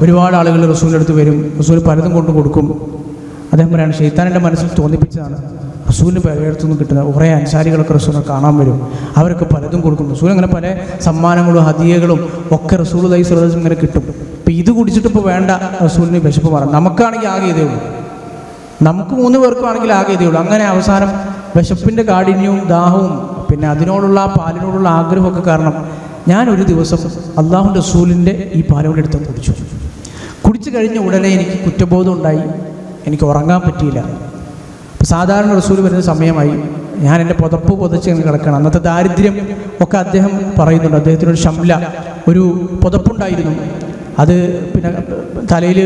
ഒരുപാട് ആളുകൾ റസൂലിൻ്റെ അടുത്ത് വരും, റസൂൽ പലതും കൊണ്ട് കൊടുക്കും. അദ്ദേഹം പറയാണ്, ശൈത്താനിൻ്റെ മനസ്സിൽ തോന്നിപ്പിച്ചതാണ്. റസൂലിന് പലയിടത്തുനിന്ന് കിട്ടുന്ന കുറേ അൻസാരികളൊക്കെ റസൂലിനെ കാണാൻ വരും, അവരൊക്കെ പലതും കൊടുക്കും. റസൂൽ അങ്ങനെ പല സമ്മാനങ്ങളും ഹദിയകളും ഒക്കെ റസൂലുള്ളാഹി സ്വല്ലല്ലാഹു അലൈഹി വസല്ലം ഇങ്ങനെ കിട്ടും. അപ്പോൾ ഇത് കുടിച്ചിട്ട് ഇപ്പോൾ വേണ്ട, റസൂലിന് വിശപ്പ് മാറും. നമുക്കാണെങ്കിൽ ആകെ ഇതേ ഉള്ളൂ, നമുക്ക് 3 പേർക്കും ആണെങ്കിൽ ആകെ ഇതേ ഉള്ളൂ. അങ്ങനെ അവസാനം വിശപ്പിൻ്റെ കാഠിന്യവും ദാഹവും പിന്നെ അതിനോടുള്ള പാലിനോടുള്ള ആഗ്രഹമൊക്കെ കാരണം ഞാൻ ഒരു ദിവസം അല്ലാഹുവിൻ്റെ റസൂലിൻ്റെ ഈ പാലോടെ എടുത്ത് കുടിച്ചു കഴിഞ്ഞ ഉടനെ എനിക്ക് കുറ്റബോധം ഉണ്ടായി, എനിക്ക് ഉറങ്ങാൻ പറ്റിയില്ല. സാധാരണ റസൂൽ വരുന്ന സമയമായി, ഞാൻ എൻ്റെ പുതപ്പ് പുതച്ച് കിടക്കണം. അന്നത്തെ ദാരിദ്ര്യം ഒക്കെ അദ്ദേഹം പറയുന്നുണ്ട്. അദ്ദേഹത്തിനൊരു ഷംല, ഒരു പുതപ്പുണ്ടായിരുന്നു, അത് പിന്നെ തലയിൽ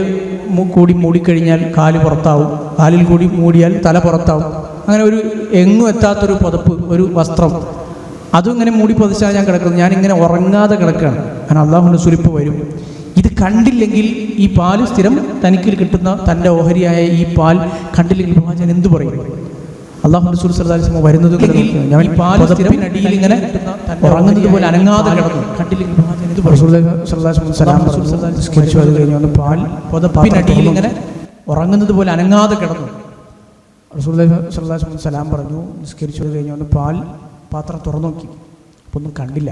കൂടി മൂടിക്കഴിഞ്ഞാൽ കാല് പുറത്താവും, കാലിൽ കൂടി മൂടിയാൽ തല പുറത്താവും. അങ്ങനെ ഒരു എങ്ങും എത്താത്തൊരു പുതപ്പ്, ഒരു വസ്ത്രം, അതും ഇങ്ങനെ മൂടി പൊതിച്ചാൽ ഞാൻ കിടക്കുന്നത്. ഞാനിങ്ങനെ ഉറങ്ങാതെ കിടക്കുകയാണ്. കാരണം അള്ളാഹുവിൻ്റെ സുലിപ്പ് വരും. ഇത് കണ്ടില്ലെങ്കിൽ ഈ പാല് സ്ഥിരം തനിക്കിൽ കിട്ടുന്ന തൻ്റെ ഓഹരിയായ ഈ പാൽ കണ്ടില്ലെങ്കിൽ പ്രവാചകൻ എന്തു പറയും? അള്ളാഹുവിൻ്റെ റസൂൽ സല്ലല്ലാഹു അലൈഹി വസല്ലം വരുന്നത് ഞാൻ ഈ പാൽ സ്ഥിരത്തിനടിയിൽ ഇങ്ങനെ ഉറങ്ങുന്നത് പോലെ അനങ്ങാതെ കിടന്നു. കണ്ടില്ലെങ്കിൽ പ്രവാചകൻ എന്ത് പറയും? നിസ്കരിച്ചു അത് കഴിഞ്ഞു പാൽ പുതപ്പിനടിയിൽ ഇങ്ങനെ ഉറങ്ങുന്നത് പോലെ അനങ്ങാതെ കിടന്നു. റസൂലുള്ളാഹി സ്വല്ലല്ലാഹു അലൈഹി വസല്ലം പറഞ്ഞു, നിസ്കരിച്ചു അത് കഴിഞ്ഞു പാൽ പാത്രം തുറന്നു നോക്കി, അപ്പോൾ ഒന്നും കണ്ടില്ല.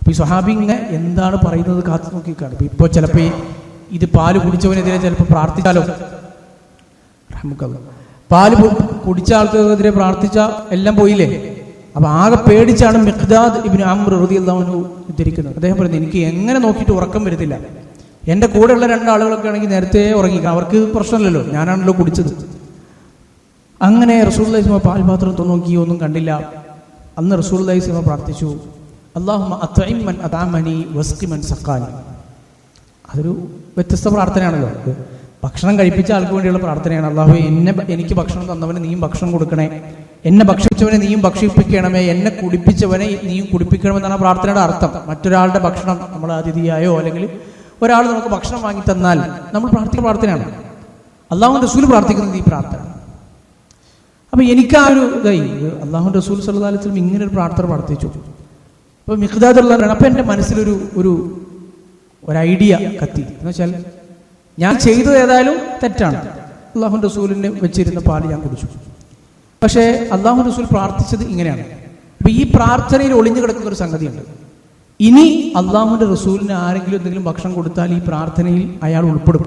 അപ്പോൾ ഈ സ്വഹാബി ഇങ്ങനെ എന്താണ് പറയുന്നത് കാത്തു നോക്കിക്കാണ്. ഇപ്പോൾ ചിലപ്പോൾ ഇത് പാല് കുടിച്ചവനെതിരെ ചിലപ്പോൾ പ്രാർത്ഥിച്ചാലോ, പാല് കുടിച്ച ആൾക്കെതിരെ പ്രാർത്ഥിച്ച എല്ലാം പോയില്ലേ? അപ്പോൾ ആകെ പേടിച്ചാണ് മിഖ്ദാദ് ഇബ്നു അംർ റളിയല്ലാഹു അൻഹു ഉദ്ധരിക്കുന്നത്. അദ്ദേഹം പറയുന്നത്, എനിക്ക് എങ്ങനെ നോക്കിയിട്ട് ഉറക്കം വരുന്നില്ല. എൻ്റെ കൂടെയുള്ള രണ്ടാളുകളൊക്കെ ആണെങ്കിൽ നേരത്തെ ഉറങ്ങി, അവർക്ക് പ്രശ്നമില്ലല്ലോ, ഞാനാണല്ലോ കുടിച്ചത്. അങ്ങനെ റസൂലുള്ളാഹി സ്വല്ലല്ലാഹു അലൈഹി വസല്ലം പാൽപാത്രം തുറന്നു നോക്കി, ഒന്നും കണ്ടില്ല. അന്ന് റസൂലുള്ളാഹി സ്വല്ലല്ലാഹു അലൈഹി വസല്ലം പ്രാർത്ഥിച്ചു, അല്ലാഹുമ്മ അത്ഇം മൻ അത്അമനി വസ്ഖി മൻ സഖാനി. അതൊരു വ്യത്യസ്ത പ്രാർത്ഥനയാണല്ലോ. ഭക്ഷണം കഴിപ്പിച്ച ആൾക്ക് വേണ്ടിയുള്ള പ്രാർത്ഥനയാണ്. അല്ലാഹു എനിക്ക് ഭക്ഷണം തന്നവന് നീയും ഭക്ഷണം കൊടുക്കണേ, എന്നെ ഭക്ഷിച്ചവനെ നീയും ഭക്ഷിപ്പിക്കണമേ, എന്നെ കുടിപ്പിച്ചവനെ നീയും കുടിപ്പിക്കണമെന്നാണ് പ്രാർത്ഥനയുടെ അർത്ഥം. മറ്റൊരാളുടെ ഭക്ഷണം നമ്മൾ അതിഥിയായോ അല്ലെങ്കിൽ ഒരാൾ നമുക്ക് ഭക്ഷണം വാങ്ങി തന്നാൽ നമ്മൾ പ്രാർത്ഥിക്കുന്ന പ്രാർത്ഥനയാണ്. അല്ലാഹുവിൻ്റെ റസൂൽ പ്രാർത്ഥിക്കുന്നത് ഈ പ്രാർത്ഥന. അപ്പം എനിക്ക് ആ ഒരു ഇതായി, അല്ലാഹുവിൻ്റെ റസൂൽ സല്ലല്ലാഹു അലൈഹി വസല്ലം ഇങ്ങനെ ഒരു പ്രാർത്ഥന പ്രാർത്ഥിച്ചു. അപ്പോൾ മിഖ്ദാദ് റളിയല്ലാഹു, അപ്പം എൻ്റെ മനസ്സിലൊരു ഒരു ഐഡിയ കത്തി. എന്ന് വെച്ചാൽ ഞാൻ ചെയ്തത് ഏതായാലും തെറ്റാണ്. അല്ലാഹുവിൻ്റെ റസൂലിന് വെച്ചിരുന്ന പാല് ഞാൻ കുടിച്ചു. പക്ഷേ അല്ലാഹുവിൻ്റെ റസൂൽ പ്രാർത്ഥിച്ചത് ഇങ്ങനെയാണ്. അപ്പം ഈ പ്രാർത്ഥനയിൽ ഒളിഞ്ഞു കിടക്കുന്ന ഒരു സംഗതിയുണ്ട്. ഇനി അല്ലാഹുവിൻ്റെ റസൂലിന് ആരെങ്കിലും എന്തെങ്കിലും ഭക്ഷണം കൊടുത്താൽ ഈ പ്രാർത്ഥനയിൽ അയാൾ ഉൾപ്പെടും.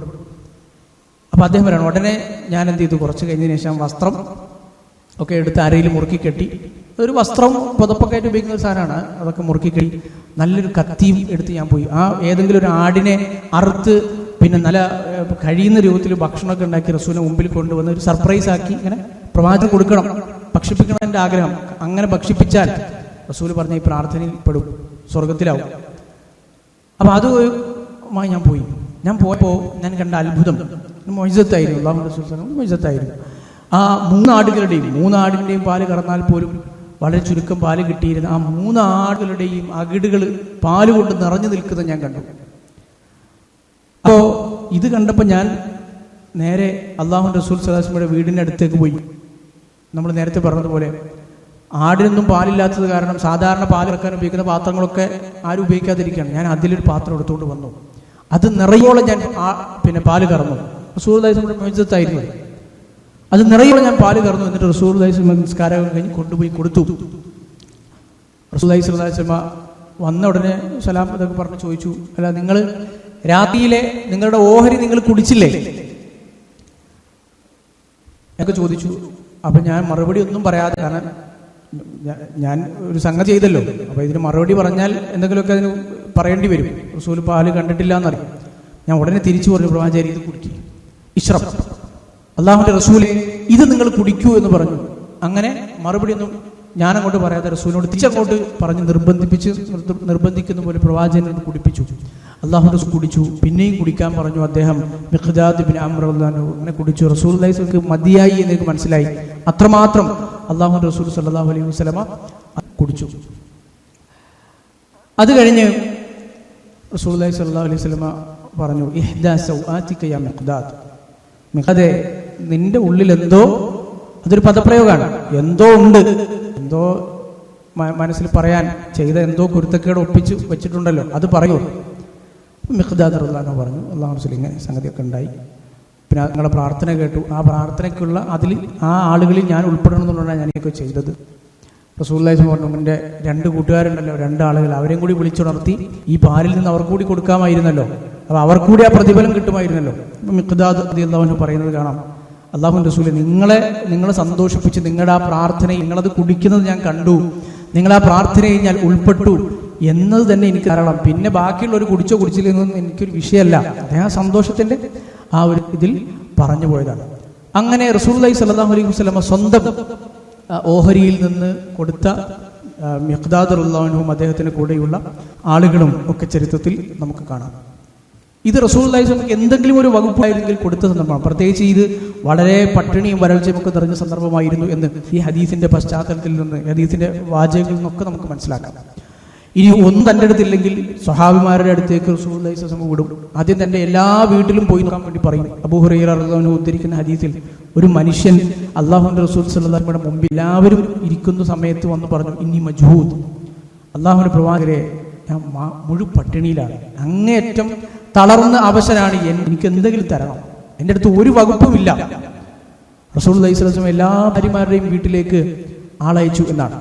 അപ്പം അദ്ദേഹം പറയണം, ഉടനെ ഞാൻ എന്ത് ചെയ്തു, കുറച്ച് കഴിഞ്ഞതിന് ശേഷം വസ്ത്രം ഒക്കെ എടുത്ത് അരയിൽ മുറുക്കി കെട്ടി, ഒരു വസ്ത്രം പുതപ്പൊക്കെ ആയിട്ട് ഉപയോഗിക്കുന്ന ഒരു സാധനമാണ്, അതൊക്കെ മുറുക്കി കെട്ടി നല്ലൊരു കത്തിയും എടുത്ത് ഞാൻ പോയി ആ ഏതെങ്കിലും ഒരു ആടിനെ അറുത്ത് പിന്നെ നല്ല കഴിയുന്ന രൂപത്തിൽ ഭക്ഷണമൊക്കെ ഉണ്ടാക്കി റസൂലിനെ മുമ്പിൽ കൊണ്ടുവന്ന് ഒരു സർപ്രൈസ് ആക്കി ഇങ്ങനെ പ്രവാചകൻ കൊടുക്കണം, ഭക്ഷിപ്പിക്കണം എൻ്റെ ആഗ്രഹം. അങ്ങനെ ഭക്ഷിപ്പിച്ചാൽ റസൂൽ പറഞ്ഞ ഈ പ്രാർത്ഥനയിൽ പെടും, സ്വർഗത്തിലാവും. അപ്പം അതുമായി ഞാൻ പോയപ്പോൾ ഞാൻ കണ്ട അത്ഭുതം മൊയ്സത്തായിരുന്നു. അല്ലാഹുവിൻ്റെ റസൂൽ മൊയ്സത്തായിരുന്നു. ആ മൂന്നാടിൻ്റെയും പാല് കറന്നാൽ പോലും വളരെ ചുരുക്കം പാല് കിട്ടിയിരുന്ന ആ 3 ആടുകളുടെയും അകിടുകൾ പാല് കൊണ്ട് നിറഞ്ഞു നിൽക്കുന്നത് ഞാൻ കണ്ടു. അപ്പോൾ ഇത് കണ്ടപ്പോൾ ഞാൻ നേരെ അല്ലാഹുവിൻ്റെ റസൂൽ സല്ലല്ലാഹു അലൈഹി വസല്ലമയുടെ വീടിൻ്റെ അടുത്തേക്ക് പോയി. നമ്മൾ നേരത്തെ പറഞ്ഞതുപോലെ ആടിനൊന്നും പാലില്ലാത്തത് കാരണം സാധാരണ പാൽ ഇറക്കാൻ ഉപയോഗിക്കുന്ന പാത്രങ്ങളൊക്കെ ആരും ഉപയോഗിക്കാതിരിക്കുകയാണ്. ഞാൻ അതിലൊരു പാത്രം എടുത്തുകൊണ്ട് വന്നു. അത് നിറയോളം ഞാൻ പിന്നെ പാല് കറന്നു. റസൂലുള്ളാഹി സ്വല്ലല്ലാഹു അലൈഹി വസല്ലം ആയിരുന്നു. അത് നിറയോളം ഞാൻ പാല് കറന്നു. എന്നിട്ട് റസൂലുള്ളാഹി സ്വല്ലല്ലാഹു അലൈഹി വസല്ലം നിസ്കാരം കഴിഞ്ഞ് കൊണ്ടുപോയി കൊടുത്തു. റസൂലുള്ളാഹി സ്വല്ലല്ലാഹു അലൈഹി വസല്ലം വന്ന ഉടനെ സലാം ഇതൊക്കെ പറഞ്ഞ് ചോദിച്ചു, അല്ല നിങ്ങൾ രാത്രിയിലെ നിങ്ങളുടെ ഓഹരി നിങ്ങൾ കുടിച്ചില്ലേ എന്നൊക്കെ ചോദിച്ചു. അപ്പം ഞാൻ മറുപടി ഒന്നും പറയാതെ, കാരണം ഞാൻ ഒരു സംഗതി ചെയ്തല്ലോ, അപ്പോൾ ഇതിന് മറുപടി പറഞ്ഞാൽ എന്തെങ്കിലുമൊക്കെ അതിന് പറയേണ്ടി വരും. റസൂൽ പാല് കണ്ടിട്ടില്ല എന്നറിയും. ഞാൻ ഉടനെ തിരിച്ചു പറഞ്ഞു, പ്രവാചകൻ ഇത് കുടിക്കുക, ഇശ്റബ്, അല്ലാഹുവിൻ്റെ റസൂലെ ഇത് നിങ്ങൾ കുടിക്കൂ എന്ന് പറഞ്ഞു. അങ്ങനെ മറുപടി ഒന്നും ഞാനങ്ങോട്ട് പറയാതെ റസൂലിനോട് തിരിച്ചങ്ങോട്ട് പറഞ്ഞ് നിർബന്ധിക്കുന്ന പോലെ പ്രവാചകനോട് കുടിപ്പിച്ചു. അല്ലാഹുവിൻ്റെ റസൂൽ കുടിച്ചു. പിന്നെയും കുടിക്കാൻ പറഞ്ഞു അദ്ദേഹം. മിഖ്ദാദ് ഇബ്നു അംർ റളിയല്ലാഹു അൻഹു അങ്ങനെ കുടിച്ചു. റസൂലുള്ളാഹി സ്വല്ലല്ലാഹു അലൈഹി വസല്ലം മതിയായി എന്ന് എനിക്ക് മനസ്സിലായി. അത്രമാത്രം അല്ലാഹുവിൻ്റെ റസൂൽ സല്ലല്ലാഹു അലൈഹി വസല്ലമ കുടിച്ചു. അത് കഴിഞ്ഞ് റസൂലുള്ളാഹി സ്വല്ലല്ലാഹു അലൈഹി വസല്ലമ പറഞ്ഞു, ഇഹ്ദാ സൗആതിക യാ മിഖ്ദാദ്, മിഖ്ദാദേ നിന്റെ ഉള്ളിൽ എന്തോ, അതൊരു പദപ്രയോഗമാണ്, എന്തോ ഉണ്ട്, എന്തോ മനസ്സിൽ പറയാൻ ചെയ്ത എന്തോ കുരുത്തക്കേട് ഒപ്പിച്ച് വെച്ചിട്ടുണ്ടല്ലോ, അത് പറയൂ. മിഖ്ദാദ് റളിയല്ലാഹു അൻഹു പറഞ്ഞു, അല്ലാഹു റസൂൽ ഇങ്ങനെ സംഗതിയൊക്കെ ഉണ്ടായി, പിന്നെ നിങ്ങളുടെ പ്രാർത്ഥന കേട്ടു, ആ പ്രാർത്ഥനയ്ക്കുള്ള അതിൽ ആ ആളുകളിൽ ഞാൻ ഉൾപ്പെടണമെന്നുള്ളതാണ് ഞാനൊക്കെ ചെയ്തത്. റസൂലുള്ളാഹി സ്വല്ലല്ലാഹു അലൈഹി വസല്ലം 2 കൂട്ടുകാരുണ്ടല്ലോ, 2 ആളുകൾ, അവരെയും കൂടി വിളിച്ചുണർത്തി ഈ പാലിൽ നിന്ന് അവർക്ക് കൂടി കൊടുക്കാമായിരുന്നല്ലോ, അപ്പോൾ അവർക്ക് കൂടി ആ പ്രതിഫലം കിട്ടുമായിരുന്നല്ലോ. അപ്പം മിഖ്ദാദ് റളിയല്ലാഹു അൻഹു പറയുന്നത് കാണാം, അല്ലാഹുവിൻ്റെ റസൂൽ നിങ്ങളെ സന്തോഷിപ്പിച്ച് നിങ്ങളുടെ ആ പ്രാർത്ഥനയിൽ നിങ്ങളത് കുടിക്കുന്നത് ഞാൻ കണ്ടു, നിങ്ങൾ ആ പ്രാർത്ഥനയിൽ ഞാൻ ഉൾപ്പെട്ടു എന്നത് തന്നെ എനിക്ക് ധാരാളം. പിന്നെ ബാക്കിയുള്ളവർ കുടിച്ചോ കുടിച്ചില്ലെന്നൊന്നും എനിക്കൊരു വിഷയമല്ല. അദ്ദേഹം സന്തോഷത്തിൻ്റെ ആ ഒരു ഇതിൽ പറഞ്ഞു പോയതാണ്. അങ്ങനെ റസൂലുള്ളാഹി സ്വല്ലല്ലാഹു അലൈഹി വസല്ലം സ്വന്തം ഓഹരിയിൽ നിന്ന് കൊടുത്ത മിഖ്ദാദ് റളിയല്ലാഹു അൻഹും അദ്ദേഹത്തിന് കൂടെയുള്ള ആളുകളും ഒക്കെ ചരിത്രത്തിൽ നമുക്ക് കാണാം. ഇത് റസൂലുള്ളാഹി സ്വല്ലല്ലാഹു അലൈഹി വസല്ലം എന്തെങ്കിലും ഒരു വകുപ്പായിരുന്നെങ്കിൽ കൊടുത്ത സന്ദർഭമാണ്. പ്രത്യേകിച്ച് ഇത് വളരെ പട്ടിണിയും വരൾച്ചയും ഒക്കെ നിറഞ്ഞ സന്ദർഭമായിരുന്നു എന്ന് ഈ ഹദീസിന്റെ പശ്ചാത്തലത്തിൽ നിന്ന്, ഹദീസിന്റെ വാചകങ്ങളിൽ നിന്നൊക്കെ നമുക്ക് മനസ്സിലാക്കാം. ഇനി ഒന്നും തൻ്റെ അടുത്തില്ലെങ്കിൽ സ്വഹാബിമാരുടെ അടുത്തേക്ക് റസൂലുള്ളാഹി സ്വല്ലല്ലാഹു അലൈഹി വസല്ലം വിടും. ആദ്യം തൻ്റെ എല്ലാ വീട്ടിലും പോയി നോക്കാൻ വേണ്ടി പറയും. അബൂ ഹുറൈറ റളിയല്ലാഹു അൻഹു ഉദ്ധരിക്കുന്ന ഹദീസിൽ ഒരു മനുഷ്യൻ അല്ലാഹുവിൻ്റെ റസൂൽ സ്വല്ലല്ലാഹു അലൈഹി വസല്ലം മുമ്പിൽ എല്ലാവരും ഇരിക്കുന്ന സമയത്ത് വന്ന് പറഞ്ഞു, ഇന്നി മജ്ഹൂദ്, അല്ലാഹുവിൻ്റെ പ്രവാചകരെ ഞാൻ മുഴു പട്ടിണിയിലാണ്, അങ്ങേയറ്റം തളർന്ന അവശനാണ്, എനിക്ക് എന്തെങ്കിലും തരണം, എൻ്റെ അടുത്ത് ഒരു വകുപ്പുമില്ല. റസൂലുള്ളാഹി സ്വല്ലല്ലാഹു അലൈഹി വസല്ലം എല്ലാ ഭാര്യമാരുടെയും വീട്ടിലേക്ക് ആളയച്ചു എന്നാണ്.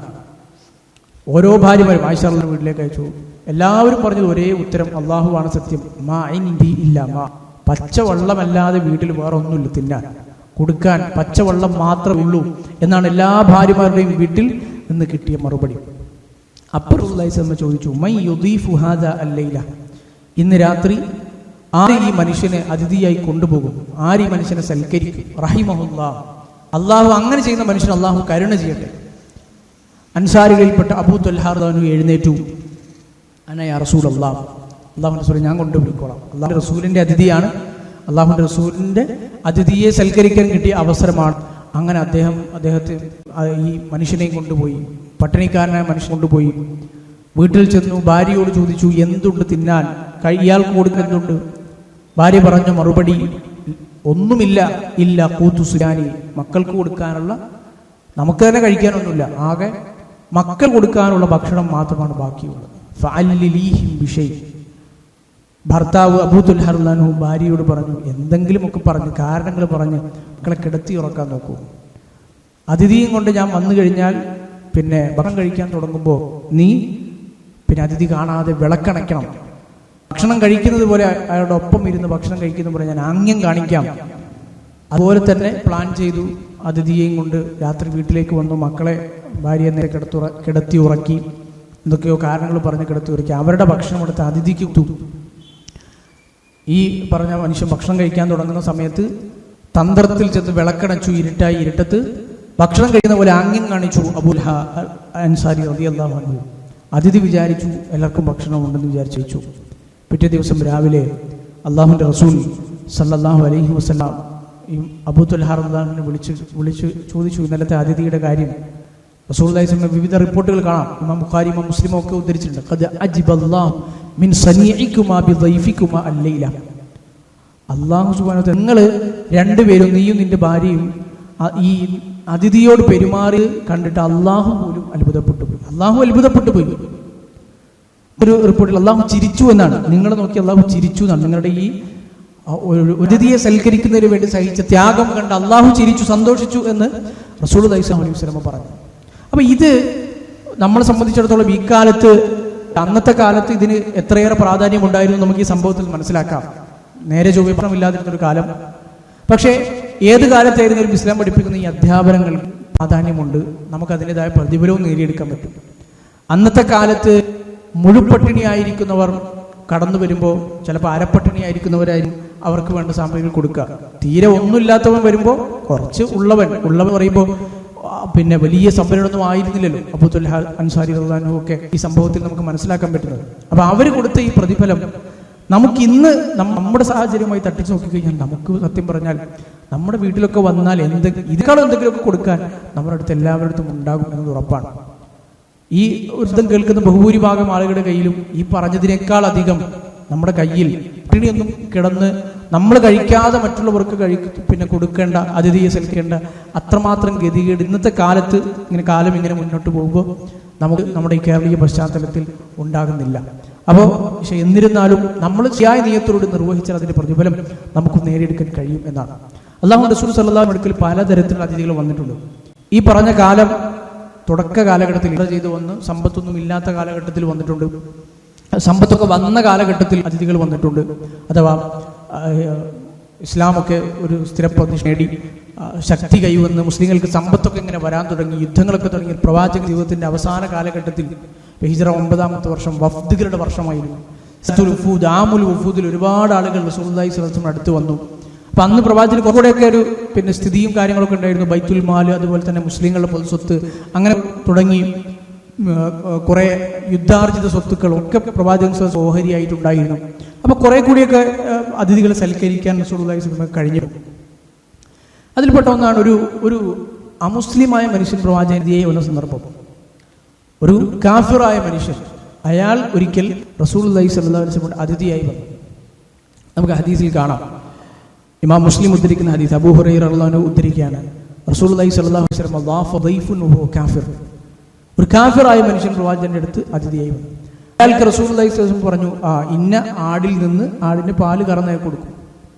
ഓരോ ഭാര്യമാരും ആയിഷ റളിയല്ലാഹു അൻഹ വീട്ടിലേക്ക് അയച്ചു. എല്ലാവരും പറഞ്ഞത് ഒരേ ഉത്തരം, അല്ലാഹുവാണ് സത്യം, മാ ഇൻദി ഇല്ല മാ, പച്ചവെള്ളമല്ലാതെ വീട്ടിൽ വേറെ ഒന്നുമില്ല തിന്നാൻ കൊടുക്കാൻ, പച്ചവെള്ളം മാത്രമേ ഉള്ളൂ എന്നാണ് എല്ലാ ഭാര്യമാരുടെയും വീട്ടിൽ നിന്ന് കിട്ടിയ മറുപടി. അപ്പോൾ റസൂലുള്ളാഹി സ്വല്ലല്ലാഹു അലൈഹി വസല്ലം ചോദിച്ചു, മൻ യുദീഫു ഹാദാ അല്ലൈല, ഇന്ന് രാത്രി ആര് ഈ മനുഷ്യനെ അതിഥിയായി കൊണ്ടുപോകും, ആര് ഈ മനുഷ്യനെ സൽക്കരിക്കും? റഹിമഹുല്ലാഹ്, അള്ളാഹു അങ്ങനെ ചെയ്യുന്ന മനുഷ്യൻ അള്ളാഹു കരുണ ചെയ്യട്ടെ. അൻസാരികളിൽപ്പെട്ട അബൂ ത്വൽഹ റളിയല്ലാഹു അൻഹു എഴുന്നേറ്റു, അന യാ റസൂലല്ലാഹ്, അള്ളാഹുവിൻ്റെ റസൂലെ ഞാൻ കൊണ്ടുപോയിക്കോളാം, അള്ളാഹുവിൻ്റെ റസൂലിൻ്റെ അതിഥിയാണ്, അള്ളാഹുവിൻ്റെ റസൂലിൻ്റെ അതിഥിയെ സൽക്കരിക്കാൻ കിട്ടിയ അവസരമാണ്. അങ്ങനെ അദ്ദേഹത്തെ ഈ മനുഷ്യനെയും കൊണ്ടുപോയി, പട്ടിണിക്കാരനായ മനുഷ്യൻ കൊണ്ടുപോയി. വീട്ടിൽ ചെന്നു, ഭാര്യയോട് ചോദിച്ചു എന്തുണ്ട് തിന്നാൻ, ഇയാൾക്ക് കൊടുക്കുന്നുണ്ട്. ഭാര്യ പറഞ്ഞ മറുപടി ഒന്നുമില്ല, ഇല്ല കൂത്തു സുരാനി, മക്കൾക്ക് കൊടുക്കാനുള്ള, നമുക്ക് തന്നെ കഴിക്കാനൊന്നുമില്ല, ആകെ മക്കൾ കൊടുക്കാനുള്ള ഭക്ഷണം മാത്രമാണ് ബാക്കിയുള്ളത്. ഫഅല്ലിലീഹിം ബിശൈ, ഭർത്താവ് അബൂ ത്വൽഹ റളിയല്ലാഹു അൻഹു ഭാര്യയോട് പറഞ്ഞു, എന്തെങ്കിലുമൊക്കെ പറഞ്ഞ് കാരണങ്ങൾ പറഞ്ഞ് മക്കളെ കിടത്തി ഉറക്കാൻ നോക്കൂ. അതിഥിയും കൊണ്ട് ഞാൻ വന്നു കഴിഞ്ഞാൽ പിന്നെ ഭക്ഷണം കഴിക്കാൻ തുടങ്ങുമ്പോൾ നീ പിന്നെ അതിഥി കാണാതെ വിളക്കണയ്ക്കണം, ഭക്ഷണം കഴിക്കുന്നത് പോലെ അയാളുടെ ഒപ്പം ഇരുന്ന് ഭക്ഷണം കഴിക്കുന്ന പോലെ ഞാൻ ആംഗ്യം കാണിക്കാം. അതുപോലെ തന്നെ പ്ലാൻ ചെയ്തു. അതിഥിയെയും കൊണ്ട് രാത്രി വീട്ടിലേക്ക് വന്നു, മക്കളെ ഭാര്യയെ നേരെ കിടത്തി ഉറക്കി, എന്തൊക്കെയോ കാരണങ്ങൾ പറഞ്ഞ് കിടത്തി ഉറക്കി. അവരുടെ ഭക്ഷണം എടുത്ത് അതിഥിക്ക് കൊടുത്തു. ഈ പറഞ്ഞ മനുഷ്യൻ ഭക്ഷണം കഴിക്കാൻ തുടങ്ങുന്ന സമയത്ത് തന്ത്രത്തിൽ ചെന്ന് വിളക്കണച്ചു, ഇരുട്ടായി, ഇരുട്ടത്ത് ഭക്ഷണം കഴിക്കുന്ന പോലെ ആംഗ്യം കാണിച്ചു അബൂൽ അൻസാരി റളിയല്ലാഹു അൻഹു. അതിഥി വിചാരിച്ചു എല്ലാവർക്കും ഭക്ഷണം ഉണ്ടെന്ന് വിചാരിച്ചു. പിറ്റേ ദിവസം രാവിലെ അള്ളാഹുവിൻ്റെ റസൂൽ സല്ലല്ലാഹു അലൈഹി വസല്ലം ഈ അബൂ ത്വൽഹ റളിയല്ലാഹു അൻഹു വിളിച്ച് ചോദിച്ചു ഇന്നലത്തെ അതിഥിയുടെ കാര്യം. റസൂലുള്ളാഹി സ്വല്ലല്ലാഹു അലൈഹി വസല്ലം വിവിധ റിപ്പോർട്ടുകൾ കാണാം, ഇമാം ബുഖാരി ഇമാം മുസ്ലിം ഒക്കെ ഉദ്ധരിച്ചിട്ടുണ്ട്. ഖദ് അജിബല്ലാഹു മിൻ സനീഇകുമാ ബിദൈഫികുമാ അല്ലൈല, അല്ലാഹു സുബ്ഹാനഹു വ തആല നിങ്ങൾ രണ്ടുപേരും, നീയും നിന്റെ ഭാര്യയും ഈ അതിഥിയോട് പെരുമാറി കണ്ടിട്ട് അള്ളാഹു പോലും അത്ഭുതപ്പെട്ടു പോയി. അള്ളാഹു അത്ഭുതപ്പെട്ടു പോയി. ഒരു റിപ്പോർട്ടിൽ അള്ളാഹു ചിരിച്ചു എന്നാണ്, നിങ്ങളെ നോക്കി അള്ളാഹു ചിരിച്ചു എന്നാണ്. നിങ്ങളുടെ ഈ അതിഥിയെ സൽക്കരിക്കുന്നതിന് വേണ്ടി സഹിച്ച ത്യാഗം കണ്ട് അള്ളാഹു ചിരിച്ചു, സന്തോഷിച്ചു എന്ന് റസൂലുള്ളാഹി സ്വല്ലല്ലാഹു അലൈഹി വസല്ലം പറഞ്ഞു. അപ്പൊ ഇത് നമ്മളെ സംബന്ധിച്ചിടത്തോളം ഈ കാലത്ത്, അന്നത്തെ കാലത്ത് ഇതിന് എത്രയേറെ പ്രാധാന്യം ഉണ്ടായിരുന്നു നമുക്ക് ഈ സംഭവത്തിൽ മനസ്സിലാക്കാം. നേരെ ചൊവ്വയില്ലാതിരുന്നൊരു കാലം. പക്ഷേ ഏത് കാലത്തായിരുന്നാലും ഇസ്ലാം പഠിപ്പിക്കുന്ന ഈ അധ്യാപനങ്ങൾക്ക് പ്രാധാന്യമുണ്ട്, നമുക്ക് അതിൻ്റെതായ പ്രതിഫലവും നേടിയെടുക്കാൻ പറ്റും. അന്നത്തെ കാലത്ത് മുഴുപട്ടിണിയായിരിക്കുന്നവർ കടന്നു വരുമ്പോൾ ചിലപ്പോൾ അരപ്പട്ടിണിയായിരിക്കുന്നവരായിരിക്കും അവർക്ക് വേണ്ട സാമഗ്രികൾ കൊടുക്കുക. തീരെ ഒന്നുമില്ലാത്തവൻ വരുമ്പോൾ കുറച്ച് ഉള്ളവൻ പറയുമ്പോൾ പിന്നെ വലിയ സംഭരണമൊന്നും ആയിരുന്നില്ലല്ലോ അബൂ ത്വൽഹ അൻസാരി റളിയല്ലാഹു അൻഹു ഒക്കെ ഈ സംഭവത്തിൽ നമുക്ക് മനസ്സിലാക്കാൻ പറ്റുന്നത്. അപ്പോൾ അവർ കൊടുത്ത ഈ പ്രതിഫലം നമുക്കിന്ന് നമ്മുടെ സാഹചര്യമായി തട്ടിച്ച് നോക്കിക്കഴിഞ്ഞാൽ നമുക്ക് സത്യം പറഞ്ഞാൽ നമ്മുടെ വീട്ടിലൊക്കെ വന്നാൽ ഇതിനേക്കാളും എന്തെങ്കിലുമൊക്കെ കൊടുക്കാൻ നമ്മുടെ അടുത്ത് എല്ലാവരുടെ അടുത്തും ഉണ്ടാകും എന്നത് ഉറപ്പാണ്. ഈ ഒരു കേൾക്കുന്ന ബഹുഭൂരിഭാഗം ആളുകളുടെ കയ്യിലും ഈ പറഞ്ഞതിനേക്കാൾ അധികം നമ്മുടെ കയ്യിൽ പട്ടിണിയൊന്നും കിടന്ന് നമ്മൾ കഴിക്കാതെ മറ്റുള്ളവർക്ക് പിന്നെ കൊടുക്കേണ്ട, അതിഥിയെ സൽക്കേണ്ട അത്രമാത്രം ഗതികേട് ഇന്നത്തെ കാലത്ത് കാലം ഇങ്ങനെ മുന്നോട്ട് പോകുമ്പോൾ നമുക്ക് നമ്മുടെ ഈ കേരളീയ പശ്ചാത്തലത്തിൽ ഉണ്ടാകുന്നില്ല. അപ്പോൾ പക്ഷെ എന്നിരുന്നാലും നമ്മൾ ശരിയായ നിയത്തോട് നിർവഹിച്ചാൽ അതിന്റെ പ്രതിഫലം നമുക്ക് നേടിയെടുക്കാൻ കഴിയും എന്നാണ്. അല്ലാഹുവിന്റെ റസൂൽ സല്ലല്ലാഹു അലൈഹി വസല്ലം പലതരത്തിലുള്ള അതിഥികൾ വന്നിട്ടുണ്ട്. ഈ പറഞ്ഞ കാലം തുടക്ക കാലഘട്ടത്തിൽ ചെയ്തു വന്ന് സമ്പത്തൊന്നും ഇല്ലാത്ത കാലഘട്ടത്തിൽ വന്നിട്ടുണ്ട്. സമ്പത്തൊക്കെ വന്ന കാലഘട്ടത്തിൽ അതിഥികൾ വന്നിട്ടുണ്ട്. അഥവാ ഇസ്ലാമൊക്കെ ഒരു സ്ഥിരപ്രതിഷ്ഠ നേടി ശക്തി കൈവന്ന് മുസ്ലിങ്ങൾക്ക് സമ്പത്തൊക്കെ ഇങ്ങനെ വരാൻ തുടങ്ങി, യുദ്ധങ്ങളൊക്കെ തുടങ്ങി. പ്രവാചക ജീവിതത്തിന്റെ അവസാന കാലഘട്ടത്തിൽ ഹിജ്റ 9ാമത്തെ വർഷം വഫ്ദുകളുടെ വർഷമായിരുന്നു. ആമുൽ വഫൂദിൽ ഒരുപാട് ആളുകൾ റസൂലുള്ളാഹി സ്വല്ലല്ലാഹു അലൈഹി വസല്ലം അടുത്ത് വന്നു. അപ്പം അന്ന് പ്രവാചകന് കുറേയൊക്കെ ഒരു പിന്നെ സ്ഥിതിയും കാര്യങ്ങളൊക്കെ ഉണ്ടായിരുന്നു. ബൈത്തുൽ മാൽ, അതുപോലെ തന്നെ മുസ്ലിങ്ങളുടെ പൊതുസ്വത്ത്, അങ്ങനെ തുടങ്ങി കുറേ യുദ്ധാർജിത സ്വത്തുക്കളൊക്കെ പ്രവാചകൻ ഓഹരിയായിട്ടുണ്ടായിരുന്നു. അപ്പോൾ കുറേ കൂടിയൊക്കെ അതിഥികളെ സൽക്കരിക്കാൻ റസൂലുള്ളാഹി സ്വല്ലല്ലാഹു അലൈഹി വസല്ലം കഴിഞ്ഞു. അതിൽപ്പെട്ട ഒന്നാണ് ഒരു അമുസ്ലിമായ മനുഷ്യൻ പ്രവാചകനെ വന്ന സന്ദർഭം. ഒരു കാഫിറായ മനുഷ്യൻ, അയാൾ ഒരിക്കൽ റസൂലുള്ളാഹി സ്വല്ലല്ലാഹു അലൈഹി വസല്ലം അതിഥിയായി വന്നു. നമുക്ക് ഹദീസിൽ കാണാം, ഇമാം മുസ്ലിം ഉദ്ധരിക്കുന്ന ഹദീസ്, അബൂ ഹുറൈറ റളിയല്ലാഹു അൻഹു ഉദ്ധരിക്കുകയാണ്, റസൂലുള്ളാഹി സ്വല്ലല്ലാഹു അലൈഹി വസല്ലം ളാഫ ദൈഫുൻ വഹുവ കാഫിർ, ഒരു കാഫിറായ മനുഷ്യൻ പ്രവാചകന്റെ അടുത്ത് അതിഥിയായി വന്നു. അയാൾക്ക് റസൂലുള്ളാഹി സ്വല്ലല്ലാഹു അലൈഹി വസല്ലം പറഞ്ഞു, ഇന്ന ആടിൽ നിന്ന് ആടിന്റെ പാല് കറന്ന് കൊടുക്കും,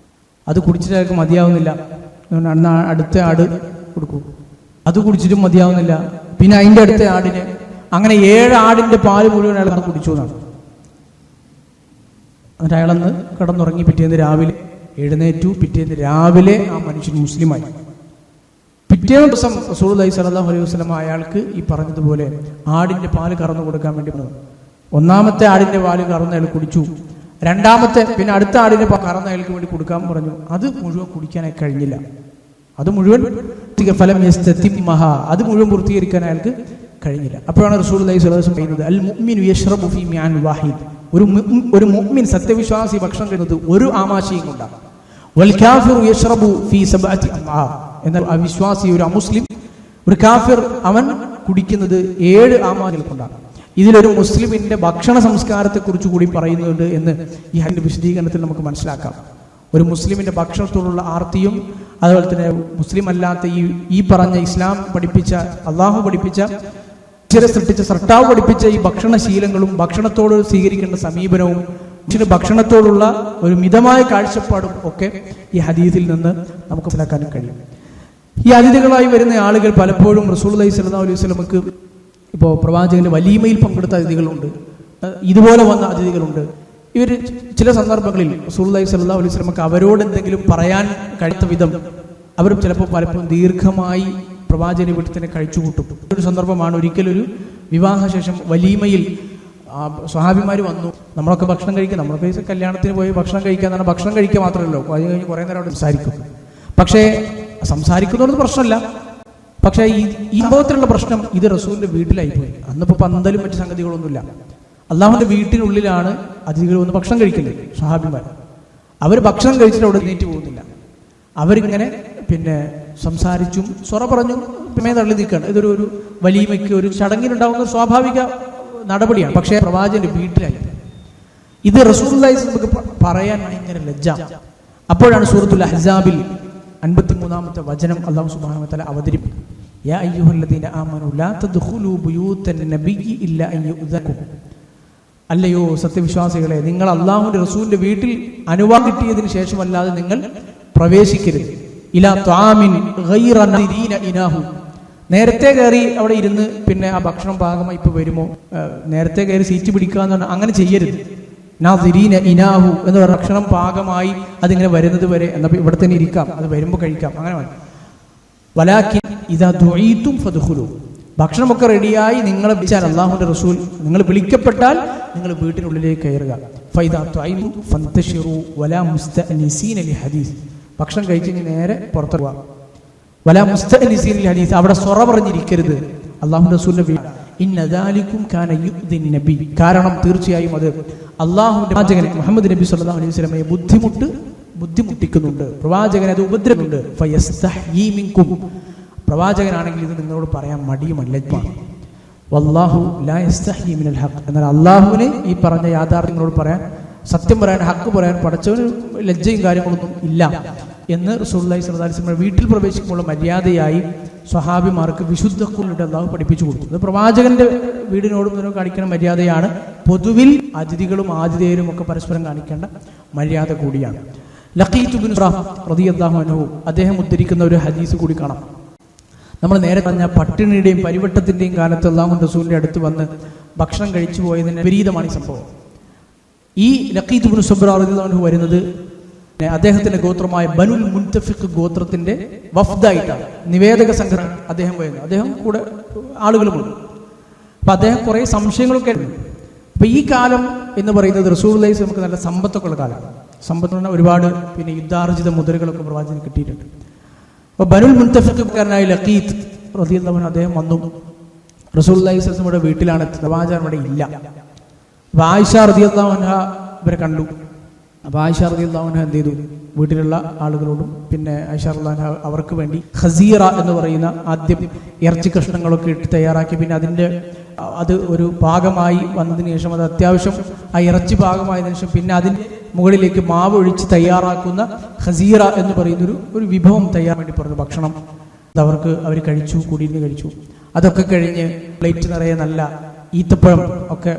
അത് കുടിച്ചിട്ട് അയാൾക്ക് മതിയാവുന്നില്ല, അടുത്ത ആട് കൊടുക്കും, അത് കുടിച്ചിട്ടും മതിയാവുന്നില്ല, പിന്നെ അതിൻ്റെ അടുത്ത ആടിന്, അങ്ങനെ 7 ആടിന്റെ പാല് മുഴുവൻ അയാൾ കുടിച്ചു എന്നാണ്. എന്നിട്ട് അയാളന്ന് കിടന്നുറങ്ങി, പിറ്റേന്ന് രാവിലെ എഴുന്നേറ്റു. പിറ്റേന്ന് രാവിലെ ആ മനുഷ്യൻ മുസ്ലിമായി. പിറ്റേന്ന് ദിവസം റസൂലുള്ളാഹി സ്വല്ലല്ലാഹു അലൈഹി വസല്ലം അയാൾക്ക് ഈ പറഞ്ഞതുപോലെ ആടിന്റെ പാല് കറന്നു കൊടുക്കാൻ വേണ്ടി പറഞ്ഞു. ഒന്നാമത്തെ ആടിന്റെ പാല് കറന്ന് അയാൾ കുടിച്ചു. രണ്ടാമത്തെ, പിന്നെ അടുത്ത ആടിന്റെ കറന്ന് അയാൾക്ക് വേണ്ടി കൊടുക്കാൻ പറഞ്ഞു. അത് മുഴുവൻ കുടിക്കാനായി കഴിഞ്ഞില്ല. അത് മുഴുവൻ അത് മുഴുവൻ പൂർത്തീകരിക്കാൻ അയാൾക്ക് കഴിഞ്ഞില്ല. അപ്പോഴാണ് റസൂലുള്ളാഹി സ്വല്ലല്ലാഹു അലൈഹി വസല്ലം പറയുന്നത്, അൽ മുഅ്മിനു യശ്റബു ഫീ മിഅൻ വാഹിദ്, ഒരു മുഅ്മിൻ സത്യവിശ്വാസി ഭക്ഷണം കഴിക്കുന്നത് ഒരു ആമാശയും കൊണ്ടാണ്. വൽ കാഫിറു യശ്റബു ഫീ സബ്അതി അംആ, എന്നാൽ അവിശ്വാസി, ഒരു അമുസ്ലിം, ഒരു കാഫിർ, അവൻ കുടിക്കുന്നത് 7 ആമാശകൾ കൊണ്ടാണ്. ഇതിലൊരു മുസ്ലിമിന്റെ ഭക്ഷണ സംസ്കാരത്തെക്കുറിച്ച് കൂടി പറയുന്നുണ്ട് എന്ന് ഈ ഹദീസിന്റെ വിശദീകരണത്തിൽ നമുക്ക് മനസ്സിലാക്കാം. ഒരു മുസ്ലിമിന്റെ ഭക്ഷണത്തോടുള്ള ആർത്തിയും അതുപോലെ തന്നെ മുസ്ലിം അല്ലാത്ത ഈ പറഞ്ഞ ഇസ്ലാം പഠിപ്പിച്ച, അള്ളാഹു പഠിപ്പിച്ച, സൃഷ്ടിച്ച സർട്ടാവ് പഠിപ്പിച്ച ഈ ഭക്ഷണശീലങ്ങളും ഭക്ഷണത്തോട് സ്വീകരിക്കേണ്ട സമീപനവും ഭക്ഷണത്തോടുള്ള ഒരു മിതമായ കാഴ്ചപ്പാടും ഒക്കെ ഈ ഹദീസിൽ നിന്ന് നമുക്ക് മനസ്സിലാക്കാനും കഴിയും. ഈ അതിഥികളായി വരുന്ന ആളുകൾ പലപ്പോഴും റസൂലുള്ളാഹി സ്വല്ലല്ലാഹു അലൈഹി വസല്ലമക്ക്, ഇപ്പോൾ പ്രവാചകന്റെ വലീമയിൽ പങ്കെടുത്ത അതിഥികളുണ്ട്, ഇതുപോലെ വന്ന അതിഥികളുണ്ട്. ഇവർ ചില സന്ദർഭങ്ങളിൽ റസൂലുള്ളാഹി സ്വല്ലല്ലാഹു അലൈഹി വസല്ലമക്ക് അവരോട് എന്തെങ്കിലും പറയാൻ കഴിയാത്ത വിധം അവർ ചിലപ്പോൾ പലപ്പോഴും ദീർഘമായി പ്രവാചകന്റെ വീട്ടിൽ തന്നെ കഴിച്ചു കൂട്ടും. ഒരു സന്ദർഭമാണ്, ഒരിക്കലൊരു വിവാഹശേഷം വലീമയിൽ സ്വഹാബിമാർ വന്നു. നമ്മളൊക്കെ ഭക്ഷണം കഴിക്കുക, നമ്മളൊക്കെ കല്യാണത്തിന് പോയി ഭക്ഷണം കഴിക്കുക എന്നാണ്, ഭക്ഷണം കഴിക്കുക മാത്രമല്ലോ, അത് കഴിഞ്ഞ് കുറേ നേരം അവിടെ സംസാരിക്കും. പക്ഷേ സംസാരിക്കുന്നതൊന്നും പ്രശ്നമല്ല. പക്ഷേ ഈ സംഭവത്തിലുള്ള പ്രശ്നം, ഇത് റസൂലിന്റെ വീട്ടിലായിപ്പോയി. അന്നിപ്പോൾ പന്തലും മറ്റു സംഗതികളൊന്നുമില്ല. അള്ളാഹുവിന്റെ വീട്ടിനുള്ളിലാണ് അതിഥികൾ വന്ന് ഭക്ഷണം കഴിക്കുന്നത്. സ്വഹാബിമാർ അവർ ഭക്ഷണം കഴിച്ചിട്ട് അവിടെ നീറ്റ് പോകുന്നില്ല. അവരിങ്ങനെ പിന്നെ സംസാരിച്ചും സ്വറ പറഞ്ഞും പിന്നെ തള്ളി നിൽക്കുകയാണ്. ഇതൊരു വലീമയ്ക്ക്, ഒരു ചടങ്ങിനുണ്ടാകുന്ന സ്വാഭാവിക നടപടിയാണ്. പക്ഷേ പ്രവാചകന്റെ വീട്ടിലായി ഇത് റസൂലുള്ളാഹി സ്വല്ലല്ലാഹു അലൈഹി വസല്ലം പറയാൻ ഭയങ്കര ലജ്ജ. അപ്പോഴാണ് സൂറത്തുൽ അഹ്സാബിൽ 53-ാമത്തെ വചനം അല്ലാഹു സുബ്ഹാനഹു വ തആല അവതരിപ്പിക്കും. യാ അയ്യുഹല്ലദീന ആമനൂ ലാ തദ്ഖുലൂ ബുയൂതൻ നബിയ്യി ഇല്ലാ അൻ യുഅ്ദനകും, അല്ലയോ സത്യവിശ്വാസികളെ, നിങ്ങൾ അള്ളാഹുവിന്റെ റസൂലിന്റെ വീട്ടിൽ അനുവാദം കിട്ടിയതിന് ശേഷമല്ലാതെ നിങ്ങൾ പ്രവേശിക്കരുത്. ഇലാ ത്വാമിൻ ഗൈറ നദീന ഇനാഹു, നേരത്തെ കയറി അവിടെ ഇരുന്ന് പിന്നെ ആ ഭക്ഷണം പാകമായി ഇപ്പോൾ വരുമോ, നേരത്തെ കയറി സീറ്റ് പിടിക്കുക എന്ന് പറഞ്ഞാൽ അങ്ങനെ ചെയ്യരുത്. നാദിരീന ഇനാഹു എന്ന് പറഞ്ഞ ഭക്ഷണം പാകമായി അതിങ്ങനെ വരുന്നത് വരെ എന്നപ്പോൾ ഇവിടെ തന്നെ ഇരിക്കാം, അത് വരുമ്പോൾ കഴിക്കാം, അങ്ങനെ മതി. വലാകിൻ ഇദാ ദുഈതും ഫദ്ഖുലൂ, ഭക്ഷണമൊക്കെ റെഡിയായി നിങ്ങളെ വിളിച്ചാൽ, അള്ളാഹുവിന്റെ റസൂൽ നിങ്ങൾ വിളിക്കപ്പെട്ടാൽ നിങ്ങൾ വീട്ടിനുള്ളിലേക്ക് കയറുക. ഫൈദാ തുഐമു ഫന്തശിറു വലാ മുസ്തഅനിസീന ലിഹദീസ്, ഭക്ഷണം കഴിച്ച് നേരെ പുറത്തു പോവാം. വലാ മുസ്തഅനിസീന ലിഹദീസ്, അവിടെ സ്വറ പറഞ്ഞിരിക്കരുത്. അള്ളാഹുവിന്റെ റസൂലിന്റെ വീട്. ഇന്ന ദാലികും കാന യുഅ്ദിൻ നബി, കാരണം തീർച്ചയായും അത് അള്ളാഹുവിന്റെ പ്രവാചകൻ മുഹമ്മദ് നബി സല്ലല്ലാഹു അലൈഹി വസല്ലമയെ ബുദ്ധിമുട്ടിക്കുന്നുണ്ട്, പ്രവാചകൻ അത് ഉപദ്രവിക്കുന്നുണ്ട്. ഫയസ്തഹ്യീ മിൻകും, പ്രവാചകനാണെങ്കിൽ ഇത് നിങ്ങളോട് പറയാൻ മടിയുമല്ല. വല്ലാഹു ലാ യസ്തഹ്യീ മിനൽ ഹഖ്, എന്നാൽ അള്ളാഹുവിന് ഈ പറഞ്ഞ യാഥാർത്ഥ്യങ്ങളോട് പറയാൻ, സത്യം പറയാൻ, ഹക്ക് പറയാൻ പഠിച്ചവന് ലജ്ജയും കാര്യങ്ങളൊന്നും ഇല്ല എന്ന് റസൂലുള്ളാഹി സ്വല്ലല്ലാഹു അലൈഹി വസല്ലം വീട്ടിൽ പ്രവേശിക്കുമ്പോൾ മര്യാദയായി സ്വഹാബിമാർക്ക് വിശുദ്ധ ഖുർആനിലൂടെ അള്ളാഹു പഠിപ്പിച്ചു കൊടുത്തു. ഇത് പ്രവാചകന്റെ വീടിനോടും കാണിക്കുന്ന മര്യാദയാണ്. പൊതുവിൽ അതിഥികളും ആതിഥേയരും ഒക്കെ പരസ്പരം കാണിക്കേണ്ട മര്യാദ കൂടിയാണ്. ലഖീത്ത് ബിൻ റളിയല്ലാഹു അൻഹു അദ്ദേഹം ഉദ്ധരിക്കുന്ന ഒരു ഹദീസ് കൂടി കാണാം. നമ്മൾ നേരെ പറഞ്ഞ പട്ടിണിയുടെയും പരിവട്ടത്തിന്റെയും കാലത്ത് അല്ലാഹുവിന്റെ റസൂലിന്റെ അടുത്ത് വന്ന് ഭക്ഷണം കഴിച്ചു പോയതിന് വിപരീതമാണ് ഈ സംഭവം. ഈ ലഖീത്ത് ബിൻ റളിയല്ലാഹു അൻഹു വരുന്നത് അദ്ദേഹത്തിന്റെ ഗോത്രമായ ബനുൽ മുൻതഫിഖ് ഗോത്രത്തിന്റെ വഫ്ദായിട്ടാണ്, നിവേദക സംഘടന അദ്ദേഹം വരുന്നത്. അദ്ദേഹം കൂടെ ആളുകളുമുണ്ട്. അപ്പൊ അദ്ദേഹം കുറെ സംശയങ്ങളൊക്കെ ഉണ്ട്. അപ്പൊ ഈ കാലം എന്ന് പറയുന്നത് റസൂലുള്ളാഹി നമുക്ക് നല്ല സമ്പത്തൊക്കെ ഉള്ള കാലമാണ്. സമ്പത്ത് പറഞ്ഞാൽ ഒരുപാട് പിന്നെ യുദ്ധാർജിത മുദ്രകളൊക്കെ പ്രവാചകന് കിട്ടിയിട്ടുണ്ട്. അപ്പൊ ബനുൽ മുൻതഫിഖുകാരനായ ലഖീത്ത് റളിയല്ലാഹു അൻഹു അദ്ദേഹം വന്നു. റസൂലുള്ളാഹി സ്വല്ലല്ലാഹു അലൈഹി വസല്ലമയുടെ വീട്ടിലാണ് എത്തുന്നത്. പ്രവാചകൻ അവിടെ ഇല്ല. അപ്പോൾ ആയിഷ റളിയല്ലാഹു അൻഹ ഇവരെ കണ്ടു. അപ്പോൾ ആയിഷ റളിയല്ലാഹു അൻഹ എന്ത് ചെയ്തു? വീട്ടിലുള്ള ആളുകളോടും പിന്നെ ആയിഷ റളിയല്ലാഹു അൻഹ അവർക്ക് വേണ്ടി ഖസീറ എന്ന് പറയുന്ന ആദ്യം ഇറച്ചി കഷ്ണങ്ങളൊക്കെ ഇട്ട് തയ്യാറാക്കി, പിന്നെ അത് ഒരു പാകമായി വന്നതിന് ശേഷം, അത് അത്യാവശ്യം ആ ഇറച്ചി പാകമായതിനു ശേഷം പിന്നെ അതിന് മുകളിലേക്ക് മാവ് ഒഴിച്ച് തയ്യാറാക്കുന്ന ഖസീറ എന്ന് പറയുന്ന ഒരു വിഭവം തയ്യാറാൻ വേണ്ടി പറഞ്ഞു. ഭക്ഷണം അവർ കഴിച്ചു, കൂടിയിരുന്ന് കഴിച്ചു. അതൊക്കെ കഴിഞ്ഞ് പ്ലേറ്റ് നിറയെ നല്ല ഈന്തപ്പഴം ഒക്കെ,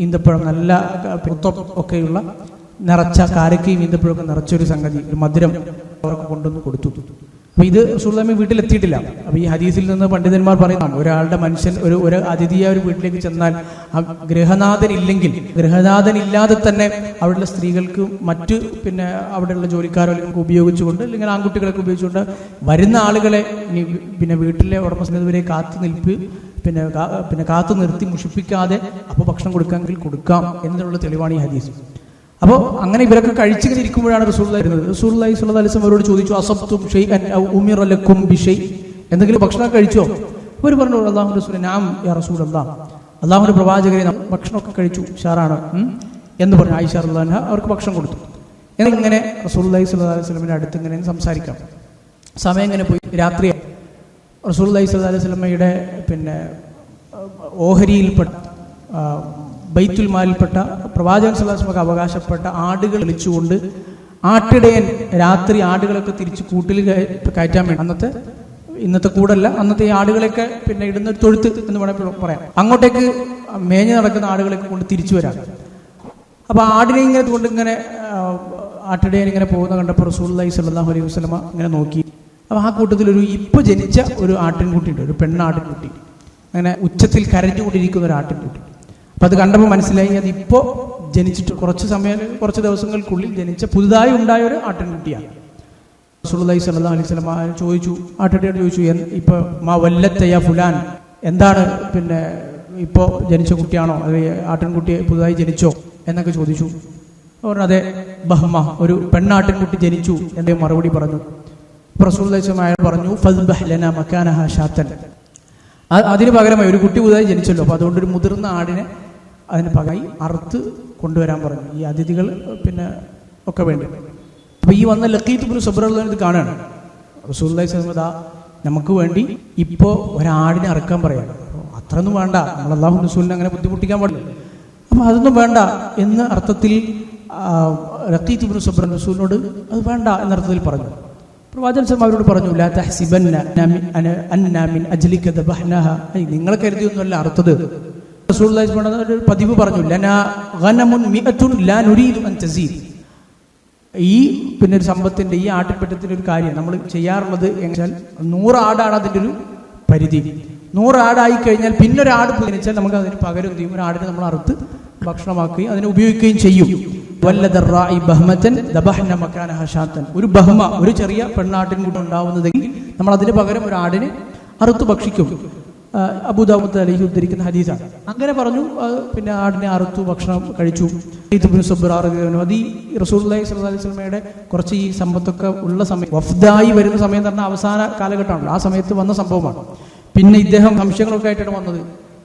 ഈന്തപ്പഴം നല്ല ഒക്കെയുള്ള നിറച്ച കാരക്കയും ഈന്തപ്പഴമൊക്കെ നിറച്ചൊരു സംഗതി, ഒരു മധുരം അവർക്ക് കൊണ്ടുവന്ന് കൊടുത്തു. അപ്പോൾ ഇത് റസൂലുള്ളാഹി വീട്ടിലെത്തിയിട്ടില്ല. അപ്പോൾ ഈ ഹദീസിൽ നിന്ന് പണ്ഡിതന്മാർ പറയുന്നതാണ്, ഒരാളുടെ മനുഷ്യൻ ഒരു അതിഥിയായ ഒരു വീട്ടിലേക്ക് ചെന്നാൽ ആ ഗൃഹനാഥനില്ലാതെ തന്നെ അവിടെയുള്ള സ്ത്രീകൾക്ക് മറ്റ് പിന്നെ അവിടെയുള്ള ജോലിക്കാരോ അല്ലെങ്കിൽ ഉപയോഗിച്ചുകൊണ്ട്, അല്ലെങ്കിൽ ആൺകുട്ടികളൊക്കെ ഉപയോഗിച്ചുകൊണ്ട് വരുന്ന ആളുകളെ പിന്നെ വീട്ടിലെ ഉടമസ്ഥരെ കാത്തു നിർത്തി മുഷിപ്പിക്കാതെ അപ്പോൾ ഭക്ഷണം കൊടുക്കാമെങ്കിൽ കൊടുക്കാം എന്നതിനുള്ള തെളിവാണ് ഈ ഹദീസ്. അപ്പോൾ അങ്ങനെ ഇവരൊക്കെ കഴിച്ചിങ്ങനെ ഇരിക്കുമ്പോഴാണ് റസൂലുള്ളാഹി വരുന്നത്. റസൂലുള്ളാഹി സ്വല്ലല്ലാഹു അലൈഹി വസല്ലം അവരോട് ചോദിച്ചു, അസബ്തും ഷൈഅൻ ഔ ഉമിറ ലക്കും ബിഷൈ, എന്തെങ്കിലും ഭക്ഷണം കഴിച്ചോ? അവർ പറഞ്ഞു, അല്ലാഹുവിന്റെ റസൂലേ നഅം യാ റസൂലല്ലാഹ്, അല്ലാഹുവിന്റെ പ്രവാചകരെ ഭക്ഷണമൊക്കെ കഴിച്ചു, ഉഷാറാണ് എന്ന് പറഞ്ഞു. ആയിഷ റളിയല്ലാഹു അൻഹ അവർക്ക് ഭക്ഷണം കൊടുത്തു. എന്നിങ്ങനെ റസൂലുള്ളാഹി സ്വല്ലല്ലാഹു അലൈഹി വസല്ലമിന്റെ അടുത്ത് ഇങ്ങനെ സംസാരിക്കാം. സമയം ഇങ്ങനെ പോയി, രാത്രിയായി. റസൂലുള്ളാഹി സ്വല്ലല്ലാഹു അലൈഹി വസല്ലമയുടെ പിന്നെ ഓഹരിയിൽപ്പെട്ട ബൈത്തുൽ മാലിൽപ്പെട്ട പ്രവാചകൻ സ്വല്ലല്ലാഹു അലൈഹി വസല്ലം അവകാശപ്പെട്ട ആടുകൾ വിളിച്ചുകൊണ്ട് ആട്ടിടയൻ രാത്രി ആടുകളൊക്കെ തിരിച്ച് കൂട്ടിൽ കയറ്റാൻ വേണ്ടി, ഇന്നത്തെ കൂടല്ല, അന്നത്തെ ഈ ആടുകളൊക്കെ പിന്നെ ഇടുന്ന തൊഴുത്ത് എന്ന് വേണമെങ്കിൽ പറയാം, അങ്ങോട്ടേക്ക് മേഞ്ഞ് നടക്കുന്ന ആടുകളൊക്കെ കൊണ്ട് തിരിച്ചു വരാം. അപ്പോൾ ആടിനെ ഇങ്ങനെ ആട്ടിടയൻ ഇങ്ങനെ പോകുന്ന കണ്ടപ്പോൾ റസൂലുള്ളാഹി സ്വല്ലല്ലാഹു അലൈഹി വസല്ലം ഇങ്ങനെ നോക്കി. അപ്പോൾ ആ കൂട്ടത്തിൽ ഇപ്പോൾ ജനിച്ച ഒരു ആട്ടിൻകുട്ടിയുണ്ട്, ഒരു പെണ്ണാട്ടിൻകുട്ടി, അങ്ങനെ ഉച്ചത്തിൽ കരഞ്ഞുകൊണ്ടിരിക്കുന്ന ഒരു ആട്ടിൻകുട്ടി. അപ്പം അത് കണ്ടപ്പോൾ മനസ്സിലായി, അതിപ്പോൾ ജനിച്ചിട്ട് കുറച്ച് ദിവസങ്ങൾക്കുള്ളിൽ ജനിച്ച പുതുതായി ഉണ്ടായ ഒരു ആട്ടിൻകുട്ടിയാണ്. റസൂലുള്ളാഹി സ്വല്ലല്ലാഹു അലൈഹി വസല്ലം ആട്ടിടയോട് ചോദിച്ചു, ഇപ്പോൾ മാ വല്ലത്തയ ഫുലാൻ, എന്താണ് പിന്നെ ഇപ്പോൾ ജനിച്ച കുട്ടിയാണോ, അത് ആട്ടിൻകുട്ടി പുതുതായി ജനിച്ചോ എന്നൊക്കെ ചോദിച്ചു. അവർ അതെ ബഹ്മ, ഒരു പെണ്ണാട്ടിൻകുട്ടി ജനിച്ചു എന്ന് മറുപടി പറഞ്ഞു. റസൂലുള്ളാഹി സ്വല്ലല്ലാഹു അലൈഹി വസല്ലം പറഞ്ഞു, ഫസ്ബഹ് ലനാ മകാനഹാ ഷാത്തൻ, അതിന് പകരമായി ഒരു കുട്ടി പുതുതായി ജനിച്ചല്ലോ, അപ്പോൾ അതുകൊണ്ട് ഒരു മുതിർന്ന ആടിനെ അതിന് പകരമായി അറുത്ത് കൊണ്ടുവരാൻ പറഞ്ഞു, ഈ അതിഥികൾ പിന്നെ ഒക്കെ വേണ്ടി. അപ്പോൾ ഈ വന്ന ലഖീത്ത് ഇബ്നു സബ്റ ഇത് കാണുകയാണ്. റസൂലുള്ളാഹി സ്വല്ലല്ലാഹു അലൈഹി വസല്ലം നമുക്ക് വേണ്ടി ഇപ്പോൾ ഒരാടിനെ അറുക്കാൻ പറയാം, അത്രയൊന്നും വേണ്ട, നമ്മൾ അല്ലാഹു റസൂലിനെ അങ്ങനെ ബുദ്ധിമുട്ടിക്കാൻ പാടില്ല, അപ്പോൾ അതൊന്നും വേണ്ട എന്ന അർത്ഥത്തിൽ ലഖീത്ത് ഇബ്നു സബ്റ റസൂലിനോട് അത് വേണ്ട എന്നർത്ഥത്തിൽ പറഞ്ഞു. പ്രവാചകൻ അവരോട് പറഞ്ഞു, ലാ തഹ്സിബന്ന അന്നാ മിൻ അജ്ലിക ദബഹ്നാഹ, നിങ്ങളെ കരുതിയൊന്നുമല്ല അറുത്തത്. റസൂലുള്ളാഹി ഒരു പതിവ് പറഞ്ഞു, ലനാ ഗനമുൻ മിഅത്തുൻ ലാ നുരീദു അൻ തസീദ്, ഈ പിന്നെ ഒരു സമ്പത്തിന്റെ ഈ ആട്ടിൻപറ്റത്തിന്റെ ഒരു കാര്യം നമ്മൾ ചെയ്യാറുള്ളത് എന്നുവെച്ചാൽ 100 ആടാണ് അതിൻ്റെ ഒരു പരിധി. 100 ആടായി കഴിഞ്ഞാൽ പിന്നെ ഒരു ആട് ജനിച്ചാൽ നമുക്ക് അതിന് പകരം എന്ത് ചെയ്യും, ഒരു ആടിനെ നമ്മൾ അറുത്ത് ഭക്ഷണമാക്കുകയും അതിനെ ഉപയോഗിക്കുകയും ചെയ്യും. ഒരു ബഹ്മ, ഒരു ചെറിയ പെണ്ണാട്ടിൻ കൂടെ ഉണ്ടാവുന്നതെങ്കിൽ നമ്മൾ അതിന് പകരം ഒരു ആടിനെ അറുത്ത് ഭക്ഷിക്കും. അബൂദാവൂദ് അലൈഹി ഉദ്ധരിക്കുന്ന ഹദീസാണ്. അങ്ങനെ പറഞ്ഞു, പിന്നെ ആടിനെ അറുത്തു ഭക്ഷണം കഴിച്ചു. അത് ഈ റസൂലുള്ളാഹി സ്വല്ലല്ലാഹു അലൈഹി വസല്ലമയുടെ കുറച്ച് ഈ സമ്പത്തൊക്കെ ഉള്ള സമയം, വഫ്ദായി വരുന്ന സമയം എന്ന് പറഞ്ഞാൽ അവസാന കാലഘട്ടമാണല്ലോ, ആ സമയത്ത് വന്ന സംഭവമാണ്. പിന്നെ ഇദ്ദേഹം സംശയങ്ങളൊക്കെ ആയിട്ടാണ് വന്നത്.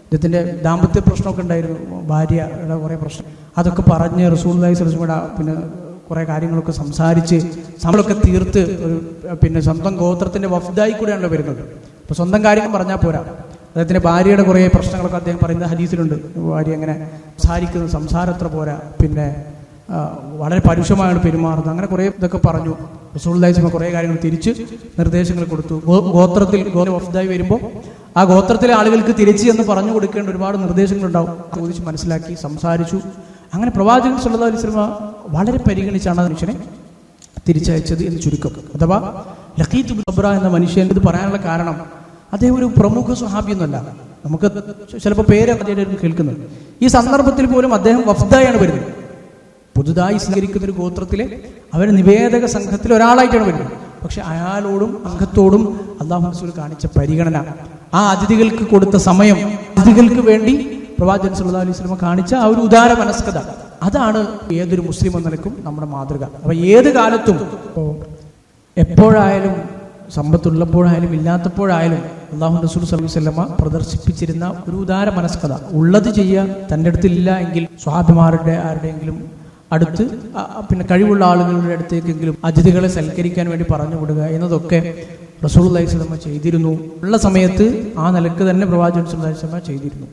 ഇദ്ദേഹത്തിൻ്റെ ദാമ്പത്യ പ്രശ്നമൊക്കെ ഉണ്ടായിരുന്നു, ഭാര്യയുടെ കുറേ പ്രശ്നം, അതൊക്കെ പറഞ്ഞ് റസൂലുള്ളാഹി സ്വല്ലല്ലാഹു അലൈഹി വസല്ലം പിന്നെ കുറേ കാര്യങ്ങളൊക്കെ സംസാരിച്ച് നമ്മളൊക്കെ തീർത്ത് പിന്നെ സ്വന്തം ഗോത്രത്തിൻ്റെ വഫ്ദായി കൂടെയാണല്ലോ വരുന്നത്. അപ്പോൾ സ്വന്തം കാര്യം പറഞ്ഞാൽ പോരാ, അദ്ദേഹത്തിൻ്റെ ഭാര്യയുടെ കുറേ പ്രശ്നങ്ങളൊക്കെ അദ്ദേഹം പറയുന്ന ഹദീസിലുണ്ട്. ഭാര്യ അങ്ങനെ സംസാരത്ര പോരാ, പിന്നെ വളരെ പരുഷമായാണ് പെരുമാറുന്നത്, അങ്ങനെ കുറേ ഇതൊക്കെ പറഞ്ഞു. റസൂലുള്ളാഹി സ്വല്ലല്ലാഹു അലൈഹി വസല്ലം കുറേ കാര്യങ്ങൾ തിരിച്ച് നിർദ്ദേശങ്ങൾ കൊടുത്തു. ഗോത്രത്തിൽ വഫ്ദായി വരുമ്പോൾ ആ ഗോത്രത്തിലെ ആളുകൾക്ക് തിരിച്ച് എന്ന് പറഞ്ഞു കൊടുക്കേണ്ട ഒരുപാട് നിർദ്ദേശങ്ങളുണ്ടാവും. ചോദിച്ച് മനസ്സിലാക്കി സംസാരിച്ചു. അങ്ങനെ പ്രവാചകൻ സ്വല്ലല്ലാഹു അലൈഹി വസല്ലം വളരെ പരിഗണിച്ചാണ് ആ മനുഷ്യനെ തിരിച്ചയച്ചത് എന്ന് ചുരുക്കം. അഥവാ ലഖീത്ത് ഇബ്നു സബ്റ എന്ന മനുഷ്യൻ ഇത് പറയാനുള്ള കാരണം, അദ്ദേഹം ഒരു പ്രമുഖ സ്വഹാബിയൊന്നുമല്ല, നമുക്ക് ചിലപ്പോൾ പേരൊക്കെ കേൾക്കുന്നത്. ഈ സന്ദർഭത്തിൽ പോലും അദ്ദേഹം വഫ്ദായാണ് വരുന്നത്. പുതുതായി സ്വീകരിക്കുന്ന ഒരു ഗോത്രത്തിലെ അവർ നിവേദക സംഘത്തിൽ ഒരാളായിട്ടാണ് വരുന്നത്. പക്ഷെ അയാളോടും സംഘത്തോടും അല്ലാഹു റസൂൽ കാണിച്ച പരിഗണന, ആ അതിഥികൾക്ക് കൊടുത്ത സമയം, അതിഥികൾക്ക് വേണ്ടി പ്രവാചകൻ സല്ലല്ലാഹു അലൈഹി വസല്ലം കാണിച്ച ആ ഒരു ഉദാര മനസ്കത, അതാണ് ഏതൊരു മുസ്ലിം എന്ന നിലക്കും നമ്മുടെ മാതൃക. അപ്പോൾ ഏത് കാലത്തും എപ്പോഴായാലും, സമ്പത്തുള്ളപ്പോഴായാലും ഇല്ലാത്തപ്പോഴായാലും അള്ളാഹു റസൂൽ സല്ലല്ലാഹു അലൈഹി വസല്ലമ പ്രദർശിപ്പിച്ചിരുന്ന ഒരു ഉദാര മനസ്കത. ഉള്ളത് ചെയ്യുക, തൻ്റെ അടുത്തില്ല എങ്കിൽ സ്വഹാബിമാരുടെ ആരുടെയെങ്കിലും അടുത്ത്, പിന്നെ കഴിവുള്ള ആളുകളുടെ അടുത്തേക്കെങ്കിലും അതിഥികളെ സൽക്കരിക്കാൻ വേണ്ടി പറഞ്ഞു വിടുക എന്നതൊക്കെ റസൂലുള്ളാഹി സ്വല്ലല്ലാഹു അലൈഹി വസല്ലമ ചെയ്തിരുന്നു. ഉള്ള സമയത്ത് ആ നിലക്ക് തന്നെ പ്രവാചകൻ സ്വല്ലല്ലാഹു അലൈഹി വസല്ലമ ചെയ്തിരുന്നു.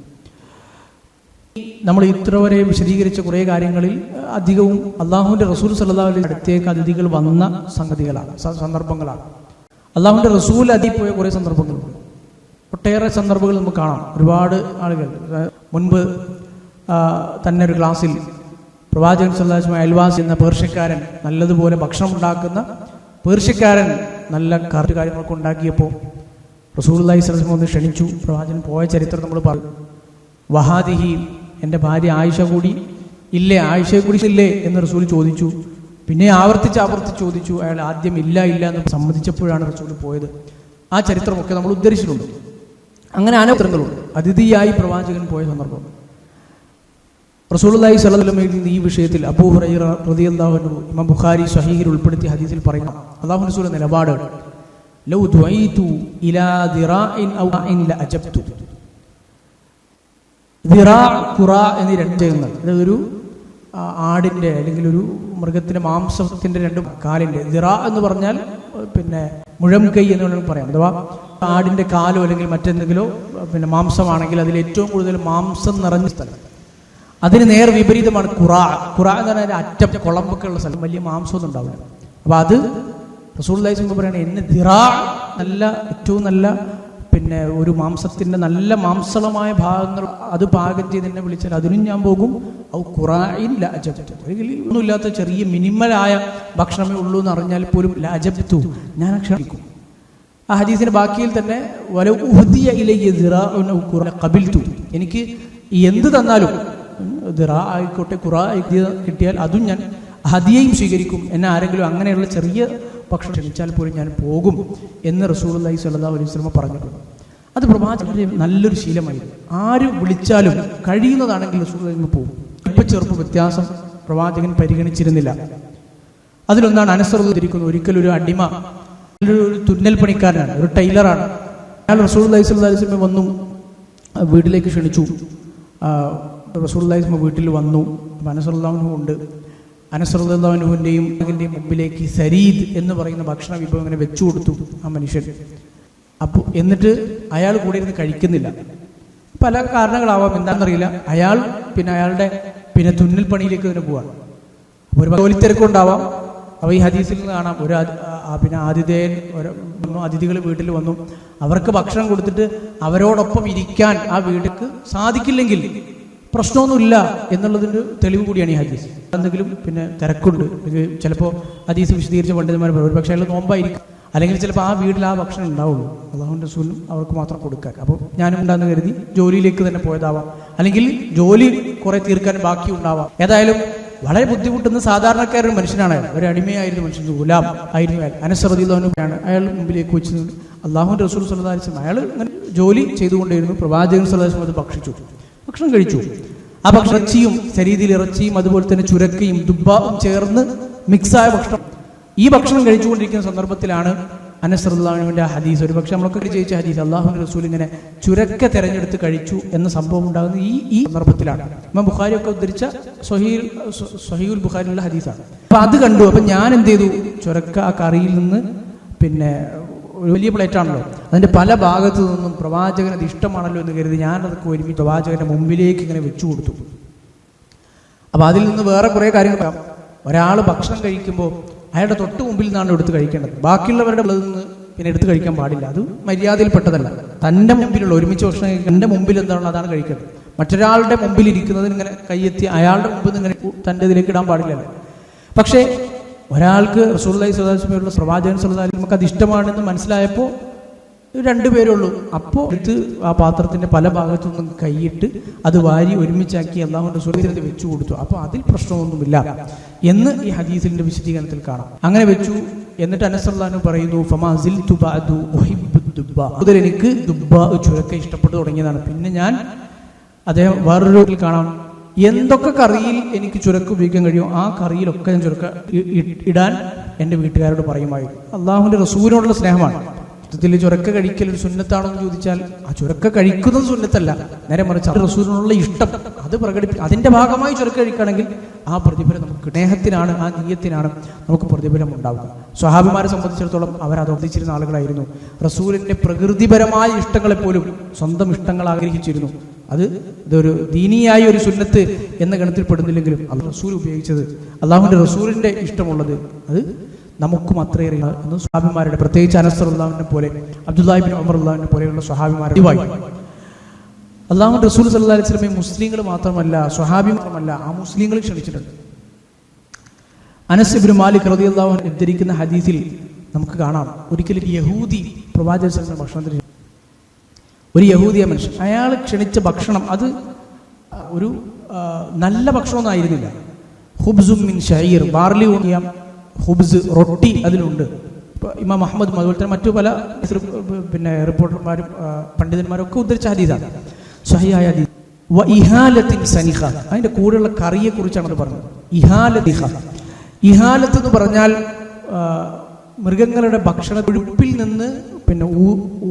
നമ്മൾ ഇത്ര വരെ വിശദീകരിച്ച കുറേ കാര്യങ്ങളിൽ അധികവും അള്ളാഹുവിൻ്റെ റസൂൽ സല്ലല്ലാഹു അലൈഹി വസല്ലം അടുത്തേക്ക് അതിഥികൾ വന്ന സംഗതികളാണ്, സന്ദർഭങ്ങളാണ്. അള്ളാഹുവിൻ്റെ റസൂൽ അതിപ്പോയ കുറേ സന്ദർഭങ്ങളുണ്ട്. ഒട്ടേറെ സന്ദർഭങ്ങൾ നമുക്ക് കാണാം. ഒരുപാട് ആളുകൾ മുൻപ് തന്നെ ഒരു ക്ലാസ്സിൽ പ്രവാചകൻ സല്ലല്ലാഹു അലൈഹി വസല്ലം അയൽവാസി എന്ന പേർഷ്യക്കാരൻ, നല്ലതുപോലെ ഭക്ഷണം ഉണ്ടാക്കുന്ന പേർഷ്യക്കാരൻ നല്ല കാര്യങ്ങളൊക്കെ ഉണ്ടാക്കിയപ്പോൾ റസൂലുള്ളാഹി സ്വല്ലല്ലാഹു അലൈഹി വസല്ലം ഒന്ന് ക്ഷണിച്ചു. പ്രവാചകൻ പോയ ചരിത്രം നമ്മൾ പറഞ്ഞു. വഹാദിഹി, എൻ്റെ ഭാര്യ ആയിഷ കൂടി ഇല്ലേ, ആയിഷയെ കൂടി ഇല്ലേ എന്ന് റസൂൽ ചോദിച്ചു. പിന്നെ ആവർത്തിച്ച് ചോദിച്ചു. അയാൾ ആദ്യം ഇല്ല എന്ന് സമ്മതിച്ചപ്പോഴാണ് റസൂൽ പോയത്. ആ ചരിത്രമൊക്കെ നമ്മൾ ഉദ്ധരിച്ചിട്ടുണ്ട്. അങ്ങനെ അനവസരങ്ങളുണ്ട്. അതിഥിയായി പ്രവാചകൻ പോയ സന്ദർഭം. റസൂലുള്ളാഹി സ്വല്ലല്ലാഹു അലൈഹി വസല്ലം ഈ വിഷയത്തിൽ അബൂ ഹുറൈറ റളിയല്ലാഹു അൻഹു ഇമാം ബുഖാരി സ്വഹീഹിൽ ഉൾപ്പെടുത്തിയ ഹദീസിൽ പറയുന്നു, അല്ലാഹു റസൂലിന്റെ നിലപാട്, ലൗ ദുഐതു ഇലാ ദിറാഇൻ ഔ ഇൻ ലഅജബ്തു. ദിറാ, ഖുറാ എന്നീ രണ്ട് ഭാഗങ്ങൾ. അതൊരു ആടിൻ്റെ അല്ലെങ്കിൽ ഒരു മൃഗത്തിൻ്റെ മാംസത്തിൻ്റെ രണ്ട് കാലിൻ്റെ. ദിറാ എന്ന് പറഞ്ഞാൽ പിന്നെ മുഴം കൈ എന്ന് വേണമെങ്കിൽ പറയാം. അഥവാ ആടിൻ്റെ കാലോ അല്ലെങ്കിൽ മറ്റെന്തെങ്കിലോ പിന്നെ മാംസമാണെങ്കിൽ അതിൽ ഏറ്റവും കൂടുതൽ മാംസം നിറഞ്ഞ സ്ഥലം. അതിന് നേർ വിപരീതമാണ് ഖുറാ. ഖുറാ എന്ന് പറഞ്ഞാൽ അറ്റം കുളമ്പൊക്കെ ഉള്ള സ്ഥലം, വലിയ മാംസമൊന്നും ഉണ്ടാവില്ല. അപ്പോൾ അത് റസൂലുള്ളാഹി സ്വല്ലല്ലാഹു അലൈഹി വസല്ലം പറയുന്നത്, എന്നെ ദിറാ, നല്ല ഏറ്റവും നല്ല പിന്നെ ഒരു മാംസത്തിൻ്റെ നല്ല മാംസളമായ ഭാഗങ്ങൾ അത് പാകം ചെയ്ത് എന്നെ വിളിച്ചാൽ അതിനും ഞാൻ പോകും. ഔ ഖുറാഇൻ ലഅജബ്തു, ഒന്നുമില്ലാത്ത ചെറിയ മിനിമലായ ഭക്ഷണമേ ഉള്ളൂ എന്ന് അറിഞ്ഞാൽ പോലും ലഅജബ്തു, ഞാൻ ക്ഷണിക്കും. ആ ഹദീസിന്റെ ബാക്കിയിൽ തന്നെ വലൗ ഉഹ്ദിയ ഇലയ്യ ദിറാഉൻ ഔ ഖുറാ ഖബിൽതു, എനിക്ക് എന്ത് തന്നാലും ദിറാ ആയിക്കോട്ടെ ഖുറാ കിട്ടിയാൽ അതും ഞാൻ ഹദിയയും സ്വീകരിക്കും. എന്നെ ആരെങ്കിലും അങ്ങനെയുള്ള ചെറിയ ഭക്ഷണം ക്ഷണിച്ചാൽ പോലും ഞാൻ പോകും എന്ന് റസൂലുള്ളാഹി സ്വല്ലല്ലാഹു അലൈഹി വസല്ലം പറഞ്ഞിട്ടുണ്ട്. അത് പ്രവാചകന്റെ നല്ലൊരു ശീലമായിരുന്നു. ആര് വിളിച്ചാലും കഴിയുന്നതാണെങ്കിൽ റസൂലുള്ളാഹി പോകും. ഇപ്പം ചെറുപ്പം വ്യത്യാസം പ്രവാചകൻ പരിഗണിച്ചിരുന്നില്ല. അതിലൊന്നാണ് അനസ് റളിയല്ലാഹു അൻഹു. ഒരിക്കലൊരു അടിമ, ഒരു തുന്നൽ പണിക്കാരനാണ്, ഒരു ടൈലറാണ്. അയാൾ റസൂലുള്ളാഹി സ്വല്ലല്ലാഹു അലൈഹി വസല്ലം വന്നു, വീട്ടിലേക്ക് ക്ഷണിച്ചു. റസൂലുള്ളാഹി സ്വല്ലല്ലാഹു വീട്ടിൽ വന്നു. അനസ് റളിയല്ലാഹു അൻഹു ഉണ്ട്. അനസ് റളിയല്ലാഹു അൻഹുവിൻ്റെയും മുമ്പിലേക്ക് സരീദ് എന്ന് പറയുന്ന ഭക്ഷണ വിഭവം ഇങ്ങനെ വെച്ചു കൊടുത്തു ആ മനുഷ്യൻ. അപ്പോൾ എന്നിട്ട് അയാൾ കൂടെ ഇരുന്ന് കഴിക്കുന്നില്ല. പല കാരണങ്ങളാവാം, എന്താണെന്നറിയില്ല. അയാൾ അയാളുടെ തുന്നൽ പണിയിലേക്ക് തന്നെ പോവാണ്. അപ്പോൾ ഒരു ജോലിത്തിരക്കുണ്ടാവാം. അപ്പോൾ ഈ ഹദീസിൽ നിന്ന് കാണാം, ഒരു ആതിഥേയൻ അതിഥികൾ വീട്ടിൽ വന്നു, അവർക്ക് ഭക്ഷണം കൊടുത്തിട്ട് അവരോടൊപ്പം ഇരിക്കാൻ ആ വീട്ടിലേക്ക് സാധിക്കില്ലെങ്കിൽ പ്രശ്നമൊന്നുമില്ല എന്നുള്ളതിൻ്റെ തെളിവ് കൂടിയാണ് ഈ ഹദീസ്. എന്തെങ്കിലും തിരക്കുണ്ട്, ചിലപ്പോൾ ഹദീസ് വിശദീകരിച്ച പണ്ഡിതന്മാർ പറയും, ഒരു പക്ഷേ അയാൾ നോമ്പായിരിക്കും, അല്ലെങ്കിൽ ചിലപ്പോൾ ആ വീട്ടിൽ ആ ഭക്ഷണം ഉണ്ടാവുള്ളൂ, അല്ലാഹുവിൻ്റെ റസൂലും അവർക്ക് മാത്രം കൊടുക്കാൻ. അപ്പോൾ ഞാനും ഉണ്ടാകുന്ന കരുതി ജോലിയിലേക്ക് തന്നെ പോയതാവാം, അല്ലെങ്കിൽ ജോലി കുറെ തീർക്കാൻ ബാക്കി ഉണ്ടാവാം. ഏതായാലും വളരെ ബുദ്ധിമുട്ടുന്ന സാധാരണക്കാരൊരു മനുഷ്യനാണ് അയാൾ. ഒരു അടിമയായിരുന്നു മനുഷ്യൻ, ഗുലാം ആയിരുന്നു അയാൾ. അനസ് റളിയല്ലാഹു അൻഹുവാണ് അയാൾ മുമ്പിലേക്ക് വെച്ച് അല്ലാഹുവിൻ്റെ റസൂൽ സ്വല്ലല്ലാഹു അലൈഹി വസല്ലം അയാൾ ഇങ്ങനെ ജോലി ചെയ്തുകൊണ്ടിരുന്നു. പ്രവാചകൻ സ്വല്ലല്ലാഹു അലൈഹി വസല്ലം ഭക്ഷണം കഴിച്ചു. ആ ഇറച്ചിയും ശരീരത്തിൽ ഇറച്ചിയും അതുപോലെ തന്നെ ചുരക്കയും ദുബ്ബാവും ചേർന്ന് മിക്സായ ഭക്ഷണം. ഈ ഭക്ഷണം കഴിച്ചുകൊണ്ടിരിക്കുന്ന സന്ദർഭത്തിലാണ് അനസ് റളിയല്ലാഹു അൻഹുവിന്റെ ഹദീസ്, ഒരു പക്ഷെ നമ്മളൊക്കെ ജയിച്ച ഹദീസ്, അല്ലാഹുവിന്റെ റസൂൽ ഇങ്ങനെ ചുരക്ക തെരഞ്ഞെടുത്ത് കഴിച്ചു എന്ന സംഭവം ഉണ്ടാകുന്ന ഈ സന്ദർഭത്തിലാണ്. ഇമാം ബുഖാരി ഒക്കെ ഉദ്ധരിച്ച സ്വഹീഹുൽ ബുഖാരിയിലുള്ള ഹദീസാണ്. അപ്പൊ അത് കണ്ടു. അപ്പൊ ഞാൻ എന്ത് ചെയ്തു, ചുരക്ക ആ കറിയിൽ നിന്ന് ഒരു വലിയ പ്ലേറ്റാണല്ലോ, അതിൻ്റെ പല ഭാഗത്തു നിന്നും പ്രവാചകന് അത് ഇഷ്ടമാണല്ലോ എന്ന് കരുതി ഞാൻ അതൊക്കെ ഒരുമിച്ച് പ്രവാചകന്റെ മുമ്പിലേക്ക് ഇങ്ങനെ വെച്ചു കൊടുത്തു. അപ്പം അതിൽ നിന്ന് വേറെ കുറേ കാര്യങ്ങൾ പറയാം. ഒരാൾ ഭക്ഷണം കഴിക്കുമ്പോൾ അയാളുടെ തൊട്ട് മുമ്പിൽ നിന്നാണ് എടുത്ത് കഴിക്കേണ്ടത്. ബാക്കിയുള്ളവരുടെ ഉള്ളതിൽ നിന്ന് എടുത്ത് കഴിക്കാൻ പാടില്ല. അത് മര്യാദയിൽപ്പെട്ടതല്ല. തൻ്റെ മുമ്പിലുള്ള ഒരുമിച്ച് ഭക്ഷണം കഴിക്കുക, എൻ്റെ മുമ്പിൽ എന്താണോ അതാണ് കഴിക്കേണ്ടത്. മറ്റൊരാളുടെ മുമ്പിൽ ഇരിക്കുന്നതിന് ഇങ്ങനെ കയ്യെത്തി അയാളുടെ മുമ്പിൽ നിന്ന് ഇങ്ങനെ തൻ്റെ ഇതിലേക്ക് ഇടാൻ പാടില്ലല്ലോ. പക്ഷേ ഒരാൾക്ക് റസൂലുള്ളാഹി സ്വല്ലല്ലാഹു അലൈഹി വസല്ലം പ്രവാചകൻ സ്വല്ലല്ലാഹു അലൈഹി വസല്ലം അത് ഇഷ്ടമാണെന്ന് മനസ്സിലായപ്പോൾ രണ്ടുപേരേ ഉള്ളൂ. അപ്പോൾ എടുത്ത് ആ പാത്രത്തിൻ്റെ പല ഭാഗത്തു നിന്നും കൈയിട്ട് അത് വാരി ഒരുമിച്ചാക്കി അല്ലാഹുവിൻ്റെ റസൂലിനെ വെച്ചു കൊടുത്തു. അപ്പോൾ അതിൽ പ്രശ്നമൊന്നുമില്ല എന്ന് ഈ ഹദീസിന്റെ വിശദീകരണത്തിൽ കാണാം. അങ്ങനെ വെച്ചു. എന്നിട്ട് അനസ് റളിയല്ലാഹു അൻഹു പറയുന്നു, ഫമാ സിൽതു ബഅദു ഉഹിബ്ബു ദുബ്ബ, മുതൽ എനിക്ക് ദുബ്ബ ചുരക്ക ഇഷ്ടപ്പെട്ടു തുടങ്ങിയതാണ്. പിന്നെ ഞാൻ അദ്ദേഹം വേറൊരു കാണാം, എന്തൊക്കെ കറിയിൽ എനിക്ക് ചുരക്ക ഉപയോഗിക്കാൻ കഴിയും ആ കറിയിലൊക്കെ ഞാൻ ചുരക്ക ഇടാൻ എൻ്റെ വീട്ടുകാരോട് പറയുമായിരുന്നു. അള്ളാഹുവിൻ്റെ റസൂലിനോടുള്ള സ്നേഹമാണ്. സത്യത്തിൽ ചുരക്ക കഴിക്കൽ ഒരു സുന്നത്താണോ എന്ന് ചോദിച്ചാൽ ആ ചുരക്ക കഴിക്കുന്നത് സുന്നത്തല്ല, നേരെ മറിച്ച് റസൂലിനുള്ള ഇഷ്ടം അത് അതിന്റെ ഭാഗമായി ചുരക്ക കഴിക്കുകയാണെങ്കിൽ ആ പ്രതിഫലം നമുക്ക് സ്നേഹത്തിനാണ്, ആ നീയത്തിനാണ് നമുക്ക് പ്രതിഫലം ഉണ്ടാവുക. സ്വഹാബിമാരെ സംബന്ധിച്ചിടത്തോളം അവരത് ഒന്നിച്ചിരുന്ന ആളുകളായിരുന്നു. റസൂലിന്റെ പ്രകൃതിപരമായ ഇഷ്ടങ്ങളെപ്പോലും സ്വന്തം ഇഷ്ടങ്ങൾ ആഗ്രഹിച്ചിരുന്നു. ഇതൊരു ദീനിയായ ഒരു സുന്നത്ത് എന്ന ഗണത്തിൽ പെടുന്നില്ലെങ്കിലും അത് റസൂൽ ഉപയോഗിച്ചത്, അള്ളാഹുവിന്റെ റസൂലിന്റെ ഇഷ്ടമുള്ളത് അത് നമുക്കും അത്രയേറെ എന്ന് സ്വഹാബിമാരുടെ, പ്രത്യേകിച്ച് അനസ് റളിയല്ലാഹുവിനെ പോലെ, അബ്ദുല്ലാഹി ഇബ്നു ഉമർ റളിയല്ലാഹുവിനെ പോലെയുള്ള സ്വഹാബിമാരുടെ അള്ളാഹുവിന്റെ റസൂൽ സല്ലല്ലാഹു അലൈഹി വസല്ലം മുസ്ലിങ്ങൾ മാത്രമല്ല, സ്വഹാബി മാത്രമല്ല, ആ മുസ്ലിങ്ങളെ ക്ഷണിച്ചിട്ടുണ്ട്. അനസ് ഇബ്നു മാലിക് റളിയല്ലാഹു അൻഹു ഉദ്ധരിക്കുന്ന ഹദീസിൽ നമുക്ക് കാണാം, ഒരിക്കലും യഹൂദി പ്രവാചകൻ സല്ലല്ലാഹു അലൈഹി വസല്ലം ഭക്ഷണത്തിന്, ഒരു യഹൂദിയ മനുഷ്യൻ, അയാൾ ക്ഷണിച്ച ഭക്ഷണം അത് ഒരു നല്ല ഭക്ഷണമൊന്നും ആയിരുന്നില്ല. ഹുബ്സും മിൻ ഷഈർ, ബാർലി കൊണ്ട് ഹുബ്സ്, റൊട്ടി അതിലുണ്ട്. ഇമാം അഹ്മദ് അതുപോലെ തന്നെ മറ്റു പല റിപ്പോർട്ടർമാരും പണ്ഡിതന്മാരും ഒക്കെ ഉദ്ധരിച്ച ഹദീസാണ്, സ്വഹീഹായ ഹദീസ്. വ ഇഹാലത്തിൻ സനിഖ, അതിന്റെ കൂടെയുള്ള കറിയെ കുറിച്ചാണ് അത് പറഞ്ഞത്. ഇഹാലത്ത് എന്ന് പറഞ്ഞാൽ മൃഗങ്ങളുടെ ഭക്ഷണ കൊഴുപ്പിൽ നിന്ന്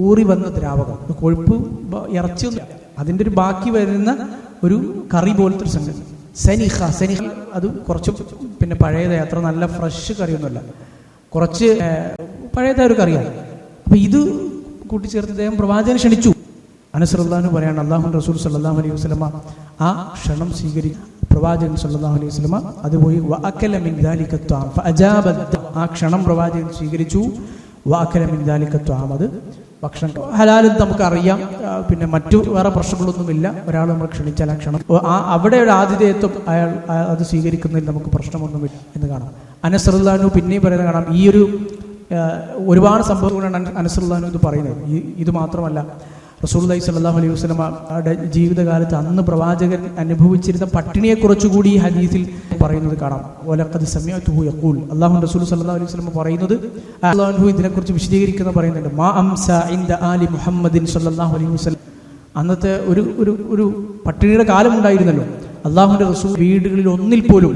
ഊറി വന്ന ദ്രാവകം, കൊഴുപ്പ് ഇറച്ചിയൊന്നും, അതിൻ്റെ ഒരു ബാക്കി വരുന്ന ഒരു കറി പോലത്തെ ഒരു സംഗതി. സനിഖ അത് കുറച്ച് പഴയതായ, അത്ര നല്ല ഫ്രഷ് കറിയൊന്നുമല്ല, കുറച്ച് പഴയതായ ഒരു കറിയാണ്. അപ്പൊ ഇത് കൂട്ടിച്ചേർത്ത് അദ്ദേഹം പ്രവാചകനെ ക്ഷണിച്ചു. അനസ് റളിയല്ലാഹു അൻഹു പറയാണ്, അല്ലാഹുവിന്റെ റസൂൽ സല്ലല്ലാഹു അലൈഹി വസല്ലമ ആ ക്ഷണം സ്വീകരിച്ചു. പ്രവാചകൻ സല്ലല്ലാഹു അലൈഹി വസല്ലമ അത് പോയി വഅകല മിൻ ദാലിക ത്വഅം ഫഅജാബ, ആ ക്ഷണം പ്രവാചകൻ സ്വീകരിച്ചു. വഅകല മിൻ ദാലിക ത്വഅം, അത് ഭക്ഷണം ഹലാലെന്ന് നമുക്കറിയാം, മറ്റു വേറെ പ്രശ്നങ്ങളൊന്നുമില്ല. ഒരാൾ നമ്മൾ ക്ഷണിച്ചാൽ ആ ക്ഷണം അവിടെ ഒരു ആതിഥേയത്വം അയാൾ അത് സ്വീകരിക്കുന്നതിൽ നമുക്ക് പ്രശ്നമൊന്നുമില്ല എന്ന് കാണാം. അനസ് റളിയല്ലാഹു അൻഹു പിന്നെയും പറയുന്നത് കാണാം. ഈ ഒരു ഒരുപാട് സംഭവങ്ങളാണ് അനസ് റളിയല്ലാഹു അൻഹു ഇത് പറയുന്നത്. ഇത് മാത്രമല്ല, റസൂലുള്ളാഹി സ്വല്ലല്ലാഹു അലൈഹി വസല്ലമയുടെ ജീവിതകാലത്ത് അന്ന് പ്രവാചകൻ അനുഭവിച്ചിരുന്ന പട്ടിണിയെക്കുറിച്ചുകൂടി ഈ ഹദീസിൽ പറയുന്നത് കാണാം. വലഖദ് സമിഅതുഹു യഖൂൽ, അല്ലാഹുവിന്റെ റസൂൽ സ്വല്ലല്ലാഹു അലൈഹി വസല്ലം പറയുന്നത്, അല്ലാഹു ഇതിനെക്കുറിച്ച് വിശദീകരിക്കുന്ന പറയുന്നുണ്ട്. മാ അംസ ഇൻദ ആലി മുഹമ്മദിൻ സ്വല്ലല്ലാഹു അലൈഹി വസല്ലം, അന്നത്തെ ഒരു പട്ടിണിയുടെ കാലം ഉണ്ടായിരുന്നല്ലോ. അല്ലാഹുവിന്റെ റസൂൽ വീടുകളിൽ ഒന്നിൽ പോലും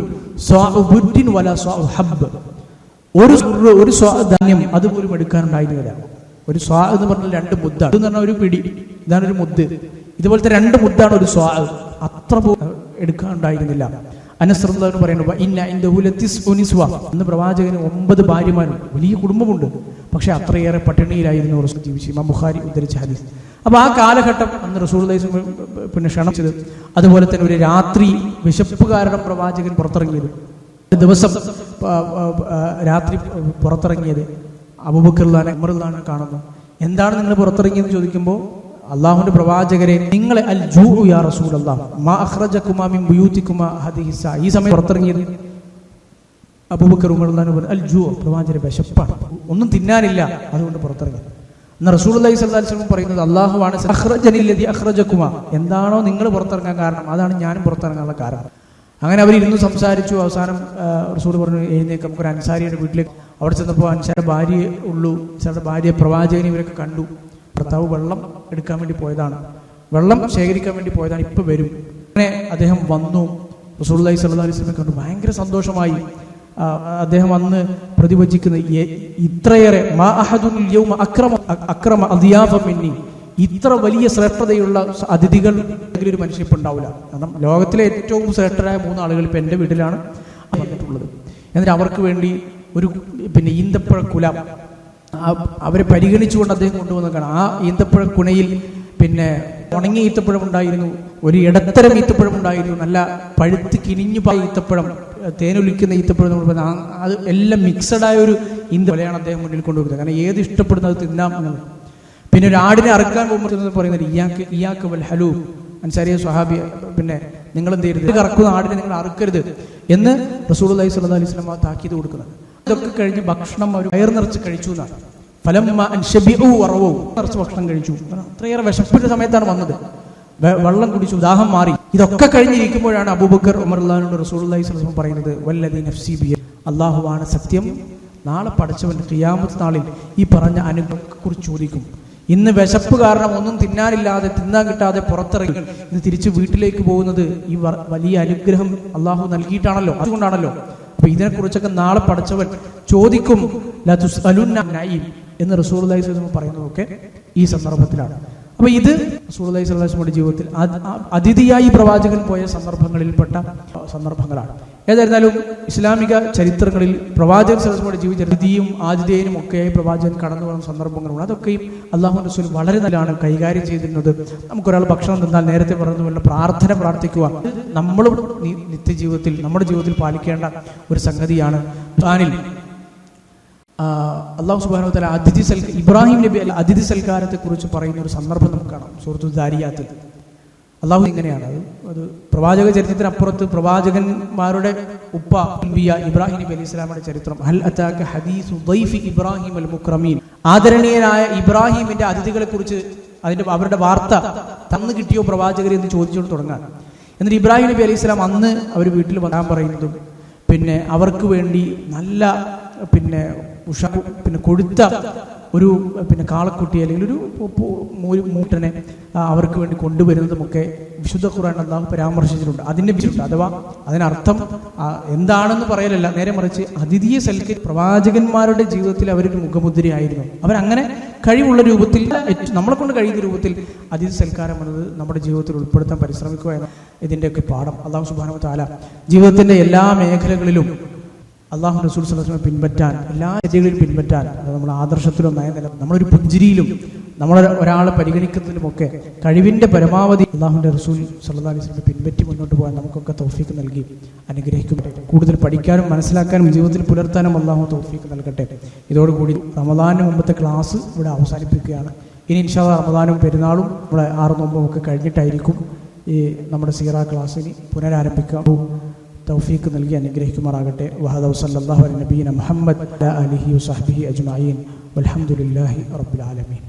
സ്വാഉബുദ്ദിൻ വലാ സ്വാഉഹബ്ബ്, ഒരു ധാന്യം അതുപോലും എടുക്കാനുണ്ടായിരുന്നില്ല. ഒരു സ്വാ എന്ന് പറഞ്ഞാൽ 2 മുദ്ദാണ്, എന്ന് പറഞ്ഞാൽ ഒരു പിടി, ഇതാണ് ഒരു മുദ്ദ്. ഇതുപോലത്തെ 2 മുദ്ദാണ് ഒരു സ്വാ, അത്ര എടുക്കാനുണ്ടായിരുന്നില്ല. അനസ് റളിയല്ലാഹു അൻഹു പറയുന്നു, ഇന്ന ഇൻദഹു ലതിസ്ഉ നിസ്വ, അന്ന് പ്രവാചകന് 9 ഭാര്യമാരും വലിയ കുടുംബമുണ്ട്. പക്ഷെ അത്രയേറെ പട്ടിണിയിലായിരുന്നു റസൂൽ ജീവിച്ചു. ഇമാം ബുഖാരി ഉദ്ധരിച്ച ഹദീസ്. അപ്പൊ ആ കാലഘട്ടം അന്ന് റസൂലുള്ളാഹി ക്ഷണിച്ചത്. അതുപോലെ തന്നെ ഒരു രാത്രി വിശപ്പ് കാരണം പ്രവാചകൻ പുറത്തിറങ്ങിയത്, ദിവസം രാത്രി പുറത്തിറങ്ങിയത് അബൂബക്കർ ഉമറുള്ളാനെ കാണുന്നു. എന്താണ് നിങ്ങൾ പുറത്തിറങ്ങിയെന്ന് ചോദിക്കുമ്പോൾ, അള്ളാഹുവിന്റെ പ്രവാചകരെ, നിങ്ങളെ അൽ ജൂ യാ റസൂലല്ലാഹ് മാ അഖ്റജകുമാ മിൻ ബുയൂതികുമാ ഹദിഹി സാ, ഈ സമയം പുറത്തിറങ്ങിയത് അബൂബക്കർ ഉമറുള്ളാനെ പറഞ്ഞു, അൽ ജൂ, പ്രവാചകരെ വിശപ്പാണ്, ഒന്നും തിന്നാനില്ല, അതുകൊണ്ട് പുറത്തിറങ്ങി. എന്നാൽ റസൂലുള്ളാഹി സ്വല്ലല്ലാഹു അലൈഹി വസല്ലം പറയുന്നത്, അല്ലാഹുവാണ് അഖ്റജനില്ലദി അഖ്റജകുമാ, എന്താണോ നിങ്ങൾ പുറത്തിറങ്ങാൻ കാരണം അതാണ് ഞാനും പുറത്തിറങ്ങാനുള്ള കാരണം. അങ്ങനെ അവരിരുന്ന് സംസാരിച്ചു. അവസാനം റസൂൽ പറഞ്ഞു, എഴുന്നേക്ക്, നമുക്കൊരു അൻസാരിയുടെ വീട്ടിലേക്ക്. അവിടെ ചെന്നപ്പോൾ അൻസാരുടെ ഭാര്യയെ ഉള്ളൂ. അൻസാരുടെ ഭാര്യ പ്രവാചകനെ ഇവരൊക്കെ കണ്ടു. ഭർത്താവ് വെള്ളം എടുക്കാൻ വേണ്ടി പോയതാണ്, വെള്ളം ശേഖരിക്കാൻ വേണ്ടി പോയതാണ്, ഇപ്പൊ വരും. അങ്ങനെ അദ്ദേഹം വന്നു. റസൂലുള്ളാഹി സ്വല്ലല്ലാഹു അലൈഹി വസല്ലം കണ്ടു, ഭയങ്കര സന്തോഷമായി. അദ്ദേഹം അന്ന് പ്രതിവചിക്കുന്ന ഇത്രയേറെ മാ അഹദുൽ യൗമ അക്രമ അദിയാഫ മിന്നി, ഇത്ര വലിയ ശ്രേഷ്ഠതയുള്ള അതിഥികൾ ഒരു മനുഷ്യൻ ഇപ്പം ഉണ്ടാവില്ല. കാരണം ലോകത്തിലെ ഏറ്റവും ശ്രേഷ്ഠരായ 3 ആളുകൾ ഇപ്പം എൻ്റെ വീട്ടിലാണ് വന്നിട്ടുള്ളത്. എന്നിട്ട് അവർക്ക് വേണ്ടി ഒരു ഈന്തപ്പഴ കുല അവരെ പരിഗണിച്ചുകൊണ്ട് അദ്ദേഹം കൊണ്ടുവന്നതാണ്. ആ ഈന്തപ്പഴ കുണയിൽ ഉണങ്ങിയ ഈത്തപ്പഴം ഉണ്ടായിരുന്നു, ഒരു ഇടത്തരം ഈത്തപ്പഴം ഉണ്ടായിരുന്നു, നല്ല പഴുത്ത് കിനിഞ്ഞു പോയ ഈത്തപ്പഴം, തേനൊലിക്കുന്ന ഈത്തപ്പഴം, അത് എല്ലാം മിക്സഡായ ഒരു ഈന്തപ്പഴമാണ് അദ്ദേഹം മുന്നിൽ കൊണ്ടുവരുന്നത്. കാരണം ഏത് ഇഷ്ടപ്പെടുന്നത് തിന്നാം എന്നുള്ളത്. പിന്നെ ഒരു ആടിനെ അറുക്കാൻ പോകുമ്പോൾ പറയുന്നത്, ഇയാക്ക് വൽ ഹലൂ, അൻസാരിയ സ്വഹാബി, നിങ്ങൾ എന്ത് ചെയ്യരുത്, കറക്കുന്ന ആടിനെ നിങ്ങൾ അറുക്കരുത് എന്ന് റസൂലുള്ളാഹി സ്വല്ലല്ലാഹു അലൈഹി വസല്ലം താക്കീത് കൊടുക്കുന്നത്. ഇതൊക്കെ കഴിഞ്ഞ് ഭക്ഷണം അവർ വയർ നിറച്ച് കഴിച്ചു എന്നാണ്. ഫലമ്മ അൻശബിഉ വറവു, നിറച്ച് ഭക്ഷണം കഴിച്ചു. അത്രയേറെ വിശപ്പിന്റെ സമയത്താണ് വന്നത്. വെള്ളം കുടിച്ചു, ദാഹം മാറി. ഇതൊക്കെ കഴിഞ്ഞിരിക്കുമ്പോഴാണ് അബൂബക്കർ ഉമറുള്ളാഹിനോട് റസൂലുള്ളാഹി സ്വല്ലല്ലാഹു അലൈഹി വസല്ലം പറയുന്നത്, വല്ലദീ നഫ്സി ബിയദിഹി, അല്ലാഹുവാണ് സത്യം, നാളെ പടച്ചവന്റെ ഖിയാമത്ത് നാളിൽ ഈ പറഞ്ഞ അനുഗ്രഹത്തെക്കുറിച്ച് ചോദിക്കും. ഇന്ന് വിശപ്പ് കാരണം ഒന്നും തിന്നാനില്ലാതെ, തിന്നാൻ കിട്ടാതെ പുറത്തിറങ്ങി ഇന്ന് തിരിച്ച് വീട്ടിലേക്ക് പോകുന്നത് ഈ വലിയ അനുഗ്രഹം അള്ളാഹു നൽകിയിട്ടാണല്ലോ, അതുകൊണ്ടാണല്ലോ. അപ്പോൾ ഇതിനെക്കുറിച്ചൊക്കെ നാളെ പടച്ചവൻ ചോദിക്കും. ലാ തുസ്അലുന്ന നഈം എന്ന് റസൂലുള്ളാഹി സ്വല്ലല്ലാഹു അലൈഹി വസല്ലം പറയുന്നതൊക്കെ ഈ സന്ദർഭത്തിലാണ്. അപ്പോൾ ഇത് റസൂലുള്ളാഹി സ്വല്ലല്ലാഹു അലൈഹി വസല്ലമയുടെ ജീവിതത്തിൽ അതിഥിയായി പ്രവാചകൻ പോയ സന്ദർഭങ്ങളിൽപ്പെട്ട സന്ദർഭങ്ങളാണ്. ഏതായിരുന്നാലും ഇസ്ലാമിക ചരിത്രങ്ങളിൽ പ്രവാചകൻ സ്വല്ലല്ലാഹു അലൈഹി വസല്ലമയുടെ ജീവിതചരിതിയും ആതിഥേയനും ഒക്കെയായി പ്രവാചകൻ കടന്നു പോകുന്ന സന്ദർഭങ്ങളുണ്ട്. അതൊക്കെയും അല്ലാഹുവിന്റെ റസൂൽ വളരെ നല്ലതാണ് കൈകാര്യം ചെയ്തിരുന്നത്. നമുക്കൊരാൾ ഭക്ഷണം തന്നാൽ നേരത്തെ പറഞ്ഞതുപോലെ പ്രാർത്ഥന പ്രാർത്ഥിക്കുക നമ്മളും നിത്യജീവിതത്തിൽ നമ്മുടെ ജീവിതത്തിൽ പാലിക്കേണ്ട ഒരു സംഗതിയാണ്. ഖുർആനിൽ അല്ലാഹു സുബ്ഹാനഹു വ തആല ഇബ്രാഹിം നബി അതിഥി സൽക്കാരത്തെ കുറിച്ച് പറയുന്ന ഒരു സന്ദർഭം നമുക്ക് കാണാം സൂറത്തുൽ ദാരിയാത്തിൽ. അള്ളാഹു ഇങ്ങനെയാണ്, അത് പ്രവാചക ചരിത്രത്തിനപ്പുറത്ത് പ്രവാചകന്മാരുടെ ഉപ്പ ഇബ്രാഹിം നബി അലൈഹി സ്വലാമിന്റെ ചരിത്രം. ഹൽ അതാക ഹദീസു ദൈഫി ഇബ്രാഹിം അൽ മുക്രമീൻ, ആദരണീയനായ ഇബ്രാഹിമിന്റെ അതിഥികളെ കുറിച്ച് അവരുടെ വാർത്ത തന്നു കിട്ടിയോ പ്രവാചകരെ എന്ന് ചോദിച്ചുകൊണ്ട് തുടങ്ങാൻ. എന്നിട്ട് ഇബ്രാഹിം നബി അലൈഹി സ്വലാം അന്ന് അവർ വീട്ടിൽ വരാൻ പറയുന്നതും പിന്നെ അവർക്ക് വേണ്ടി നല്ല കൊഴുത്ത ഒരു കാളക്കുട്ടി അല്ലെങ്കിൽ ഒരു മൂട്ടനെ അവർക്ക് വേണ്ടി കൊണ്ടുവരുന്നതുമൊക്കെ വിശുദ്ധ ഖുർആൻ അല്ലാഹു പരാമർശിച്ചിട്ടുണ്ട്. അതിൻ്റെ അഥവാ അതിനർത്ഥം എന്താണെന്ന് പറയലല്ല, നേരെ മറിച്ച് അതിഥിയെ പ്രവാചകന്മാരുടെ ജീവിതത്തിൽ അവരൊരു മുഖമുദ്രയായിരുന്നു. അവരങ്ങനെ കഴിവുള്ള രൂപത്തിൽ നമ്മളെ കൊണ്ട് കഴിയുന്ന രൂപത്തിൽ അതിഥി സൽക്കാരം എന്നത് നമ്മുടെ ജീവിതത്തിൽ ഉൾപ്പെടുത്താൻ പരിശ്രമിക്കുക എന്ന ഇതിൻ്റെയൊക്കെ പാഠം അല്ലാഹു സുബ്ഹാനഹു വ തആല ജീവിതത്തിൻ്റെ എല്ലാ മേഖലകളിലും അല്ലാഹു റസൂൽ സ്വല്ലല്ലാഹു അലൈഹി വസല്ലം പിൻപറ്റാൻ, എല്ലാ രീതികളിലും പിൻപറ്റാൻ, അത് നമ്മുടെ ആദർശത്തിലും നമ്മളൊരു പുഞ്ചിരിയിലും ഒരാളെ പരിഗണിക്കുന്നതിലുമൊക്കെ കഴിവിൻ്റെ പരമാവധി അല്ലാഹുവിൻ്റെ റസൂൽ സ്വല്ലല്ലാഹു അലൈഹി വസല്ലം പിൻപറ്റി മുന്നോട്ട് പോകാൻ നമുക്കൊക്കെ തൗഫീഖ് നൽകി അനുഗ്രഹിക്കട്ടെ. കൂടുതൽ പഠിക്കാനും മനസ്സിലാക്കാനും ജീവിതത്തിൽ പുലർത്താനും അല്ലാഹു തൗഫീഖ് നൽകട്ടെ. ഇതോടുകൂടി റമദാനിന് മുമ്പത്തെ ക്ലാസ് ഇവിടെ അവസാനിപ്പിക്കുകയാണ്. ഇനി ഇൻഷാ അല്ലാഹ് റമദാനും പെരുന്നാളും നമ്മുടെ 6 നോമ്പും ഒക്കെ കഴിഞ്ഞിട്ടായിരിക്കും ഈ നമ്മുടെ സീറ ക്ലാസ്സിന് പുനരാരംഭിക്കുക. തൗഫീഖ് നൽകി അനുഗ്രഹിക്കുമാറാകട്ടെ. വഹദ സല്ലല്ലാഹു അലൈഹി നബിയിന മുഹമ്മദ് വഅലിഹി വസഹ്ബിഹി അജ്മഈൻ വൽഹംദുലില്ലാഹി റബ്ബിൽ ആലമീൻ.